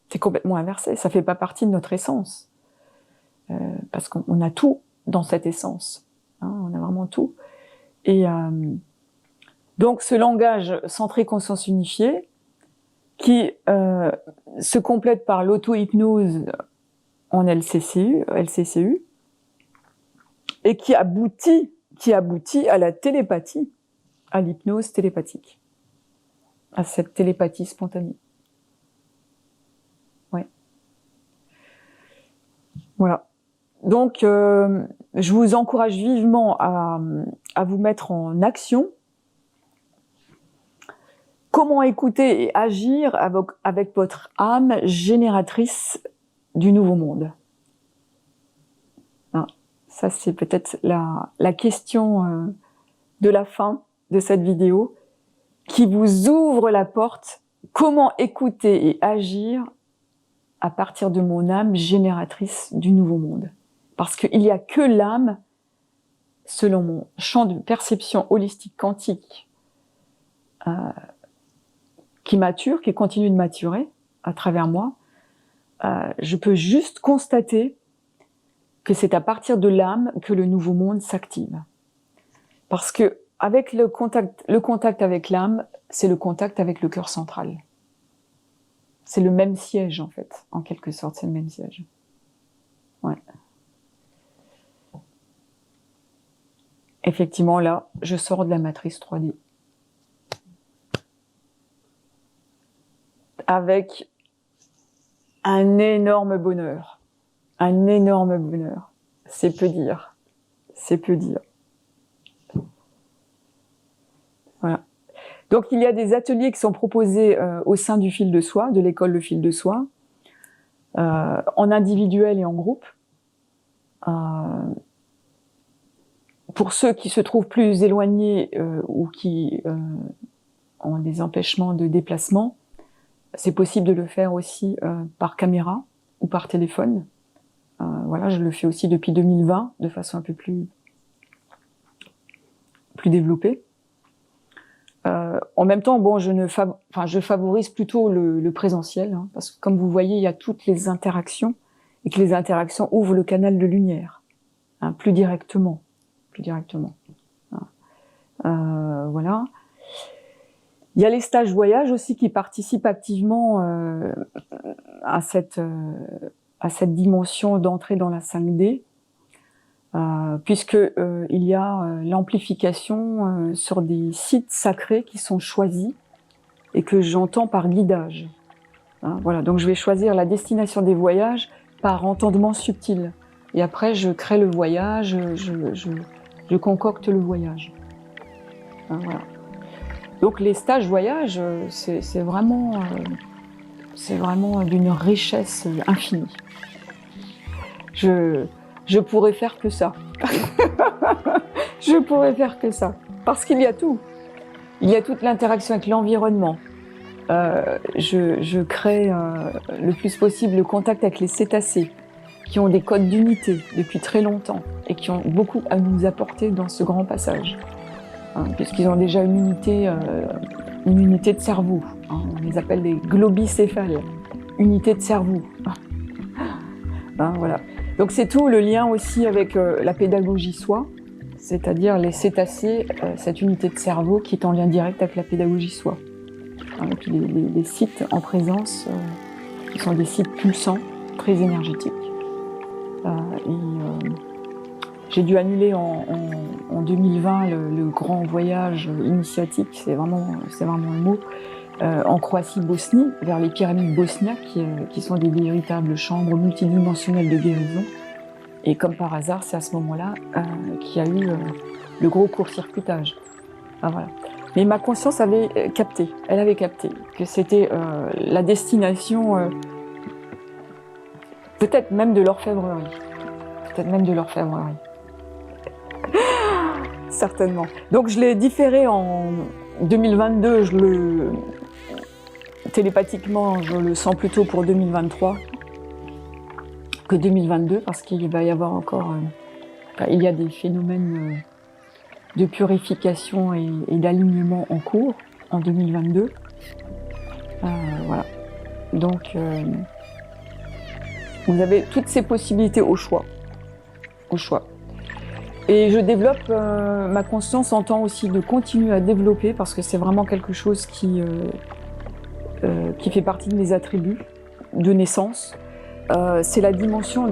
C'est complètement inversé. Ça fait pas partie de notre essence. Parce qu'on a tout dans cette essence. Hein, on a vraiment tout. Et donc ce langage centré conscience unifiée, qui se complète par l'auto-hypnose en LCCU, et qui aboutit à la télépathie, à l'hypnose télépathique, à cette télépathie spontanée. Ouais. Voilà. Donc, je vous encourage vivement à vous mettre en action. Comment écouter et agir avec votre âme génératrice du nouveau monde? Ah, ça, c'est peut-être la question de la fin de cette vidéo qui vous ouvre la porte. Comment écouter et agir à partir de mon âme génératrice du nouveau monde? Parce qu'il n'y a que l'âme, selon mon champ de perception holistique quantique, qui mature, qui continue de maturer à travers moi. Je peux juste constater que c'est à partir de l'âme que le nouveau monde s'active. Parce que avec le contact avec l'âme, c'est le contact avec le cœur central. C'est le même siège, en fait, en quelque sorte, c'est le même siège. Ouais. Effectivement, là, je sors de la matrice 3D. Avec un énorme bonheur. Un énorme bonheur. C'est peu dire. C'est peu dire. Voilà. Donc, il y a des ateliers qui sont proposés au sein du fil de soi, de l'école Le Fil de Soi, en individuel et en groupe. Pour ceux qui se trouvent plus éloignés ou qui ont des empêchements de déplacement, c'est possible de le faire aussi par caméra ou par téléphone. Voilà, je le fais aussi depuis 2020, de façon un peu plus développée. En même temps, bon, je favorise plutôt le présentiel, hein, parce que comme vous voyez, il y a toutes les interactions, et que les interactions ouvrent le canal de lumière, hein, plus directement. Voilà. Il y a les stages voyage aussi qui participent activement à cette dimension d'entrée dans la 5D. puisque il y a l'amplification sur des sites sacrés qui sont choisis et que j'entends par guidage. Hein, voilà, donc je vais choisir la destination des voyages par entendement subtil. Et après, je crée le voyage, je concocte le voyage. Hein, voilà. Donc les stages voyages, c'est vraiment d'une richesse infinie. Je pourrais faire que ça. Je pourrais faire que ça. Parce qu'il y a tout. Il y a toute l'interaction avec l'environnement. Je crée le plus possible le contact avec les cétacés, qui ont des codes d'unité depuis très longtemps et qui ont beaucoup à nous apporter dans ce grand passage. Hein, puisqu'ils ont déjà une unité de cerveau. Hein, on les appelle les globicéphales, unité de cerveau. Hein, voilà. Donc c'est tout le lien aussi avec la pédagogie soi, c'est-à-dire les cétacés, cette unité de cerveau qui est en lien direct avec la pédagogie soi. Hein, et puis les sites en présence, qui sont des sites pulsants, très énergétiques. J'ai dû annuler en 2020 le grand voyage initiatique, c'est vraiment le mot, en Croatie-Bosnie, vers les pyramides bosniaques, qui sont des véritables chambres multidimensionnelles de guérison. Et comme par hasard, c'est à ce moment-là qu'il y a eu le gros court-circuitage. Ah, voilà. Mais ma conscience avait capté, elle avait capté que c'était la destination, peut-être même de l'orfèvrerie. Peut-être même de l'orfèvrerie. Certainement. Donc je l'ai différé en 2022, télépathiquement, je le sens plutôt pour 2023 que 2022, parce qu'il va y avoir encore, il y a des phénomènes de purification et d'alignement en cours en 2022. Voilà. Donc vous avez toutes ces possibilités au choix. Au choix. Et je développe ma conscience en temps aussi de continuer à développer, parce que c'est vraiment quelque chose qui fait partie de mes attributs de naissance. C'est la dimension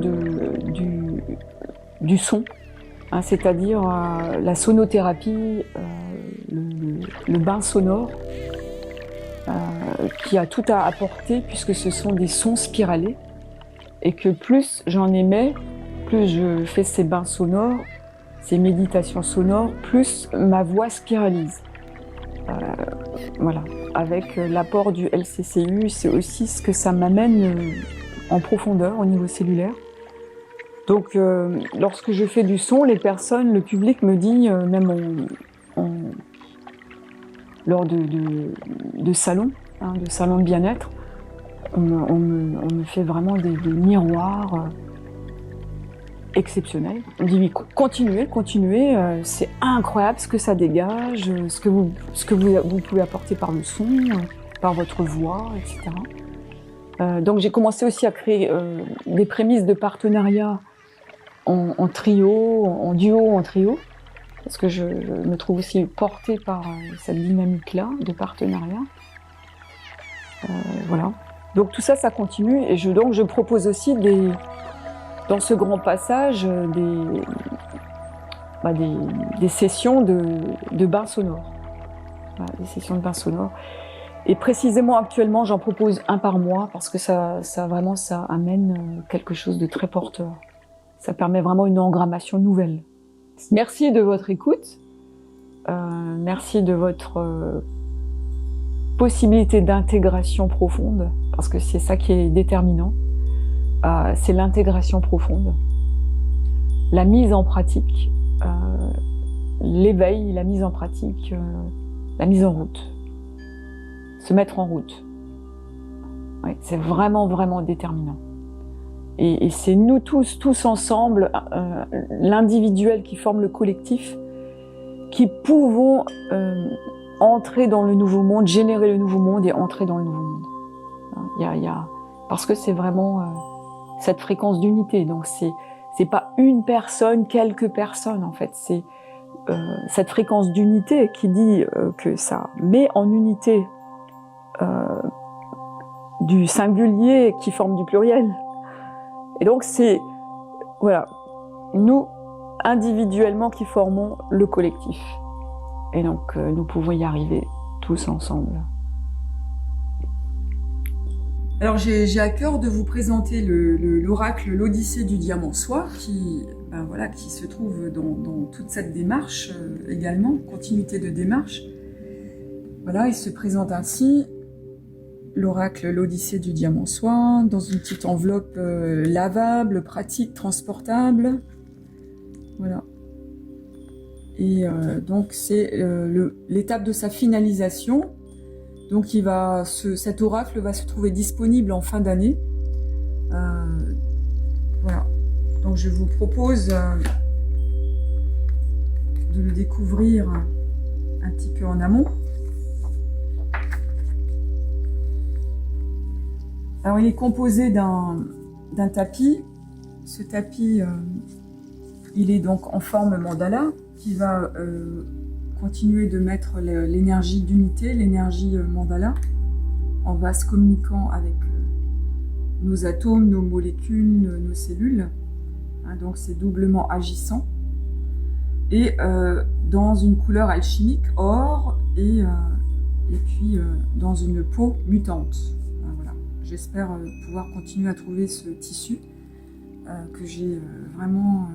du son, hein, c'est-à-dire la sonothérapie, le bain sonore, qui a tout à apporter, puisque ce sont des sons spiralés, et que plus j'en émets, plus je fais ces bains sonores, ces méditations sonores, plus ma voix spiralise. Voilà. Avec l'apport du LCCU, c'est aussi ce que ça m'amène en profondeur au niveau cellulaire. Donc, lorsque je fais du son, les personnes, le public me dit, même lors de salons, hein, de salons de bien-être, on me fait vraiment des miroirs exceptionnel. On dit oui, continuez, c'est incroyable ce que ça dégage, ce que vous pouvez apporter par le son, par votre voix, etc. Donc j'ai commencé aussi à créer des prémices de partenariat en trio, en duo, en trio, parce que je me trouve aussi portée par cette dynamique-là de partenariat. Voilà. Donc tout ça, ça continue, et je propose aussi dans ce grand passage, des sessions de bains sonores. Voilà, des sessions de bains sonores. Et précisément, actuellement, j'en propose un par mois, parce que ça amène quelque chose de très porteur. Ça permet vraiment une engrammation nouvelle. Merci de votre écoute. Merci de votre possibilité d'intégration profonde, parce que c'est ça qui est déterminant. C'est l'intégration profonde, la mise en pratique, l'éveil, la mise en pratique, la mise en route, se mettre en route. Ouais, c'est vraiment, vraiment déterminant. Et c'est nous tous ensemble, l'individuel qui forme le collectif, qui pouvons entrer dans le nouveau monde, générer le nouveau monde et entrer dans le nouveau monde. Parce que c'est vraiment cette fréquence d'unité. Donc c'est pas une personne, quelques personnes en fait. C'est cette fréquence d'unité qui dit que ça met en unité du singulier qui forme du pluriel. Et donc c'est, voilà, nous, individuellement qui formons le collectif. Et donc, nous pouvons y arriver tous ensemble. Alors, j'ai à cœur de vous présenter l'oracle l'Odyssée du Diamant Soie, qui se trouve dans toute cette démarche également, continuité de démarche. Voilà, il se présente ainsi. L'oracle l'Odyssée du Diamant Soie, dans une petite enveloppe lavable, pratique, transportable. Voilà. Et donc c'est l'étape de sa finalisation. Donc cet oracle va se trouver disponible en fin d'année. Voilà. Donc je vous propose de le découvrir un petit peu en amont. Alors il est composé d'un tapis. Ce tapis, il est donc en forme mandala, qui va continuer de mettre l'énergie d'unité, l'énergie mandala, en vase communiquant avec nos atomes, nos molécules, nos cellules. Hein, donc c'est doublement agissant. Et dans une couleur alchimique, or, et puis dans une peau mutante. Voilà. J'espère pouvoir continuer à trouver ce tissu que j'ai vraiment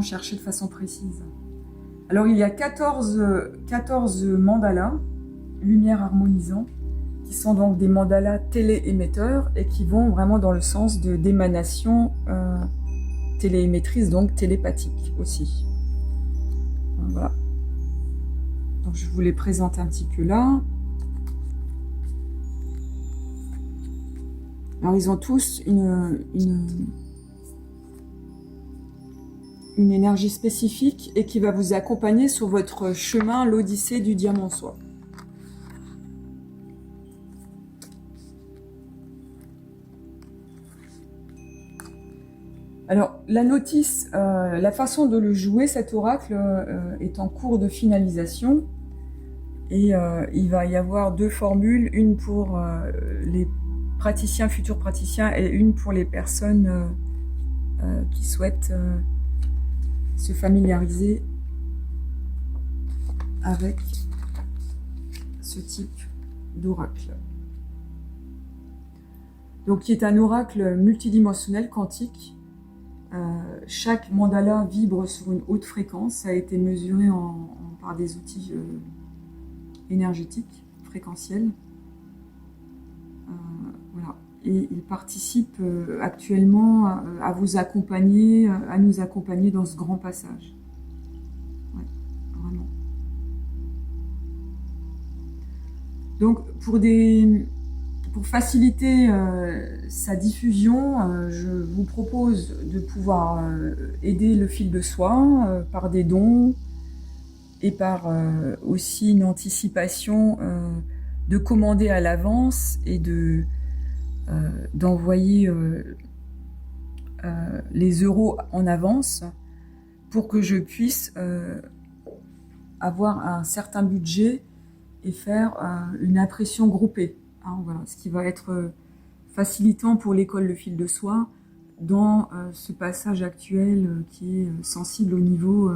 cherché de façon précise. Alors il y a 14 mandalas, lumière harmonisant, qui sont donc des mandalas téléémetteurs et qui vont vraiment dans le sens d'émanation téléémettrice, donc télépathique aussi. Voilà. Donc je vous les présente un petit peu là. Alors ils ont tous une énergie spécifique et qui va vous accompagner sur votre chemin, l'Odyssée du Diamant Soie. Alors, la notice, la façon de le jouer, cet oracle, est en cours de finalisation. Et il va y avoir 2 formules, une pour les praticiens, futurs praticiens, et une pour les personnes qui souhaitent se familiariser avec ce type d'oracle. Donc, qui est un oracle multidimensionnel quantique. Chaque mandala vibre sur une haute fréquence. Ça a été mesuré par des outils énergétiques, fréquentiels. Voilà. Et il participe actuellement à vous accompagner, à nous accompagner dans ce grand passage. Ouais, vraiment. Donc, pour faciliter sa diffusion, je vous propose de pouvoir aider le fil de soie par des dons et par aussi une anticipation de commander à l'avance et d'envoyer les euros en avance pour que je puisse avoir un certain budget et faire une impression groupée. Hein, voilà, ce qui va être facilitant pour l'école Le Fil de Soie dans ce passage actuel qui est sensible au niveau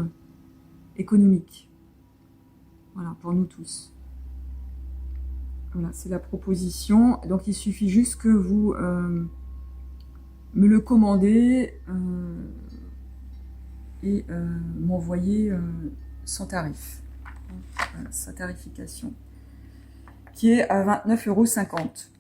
économique. Voilà, pour nous tous. Voilà, c'est la proposition. Donc il suffit juste que vous me le commandez et m'envoyez son tarif, sa tarification, qui est à 29,50 €.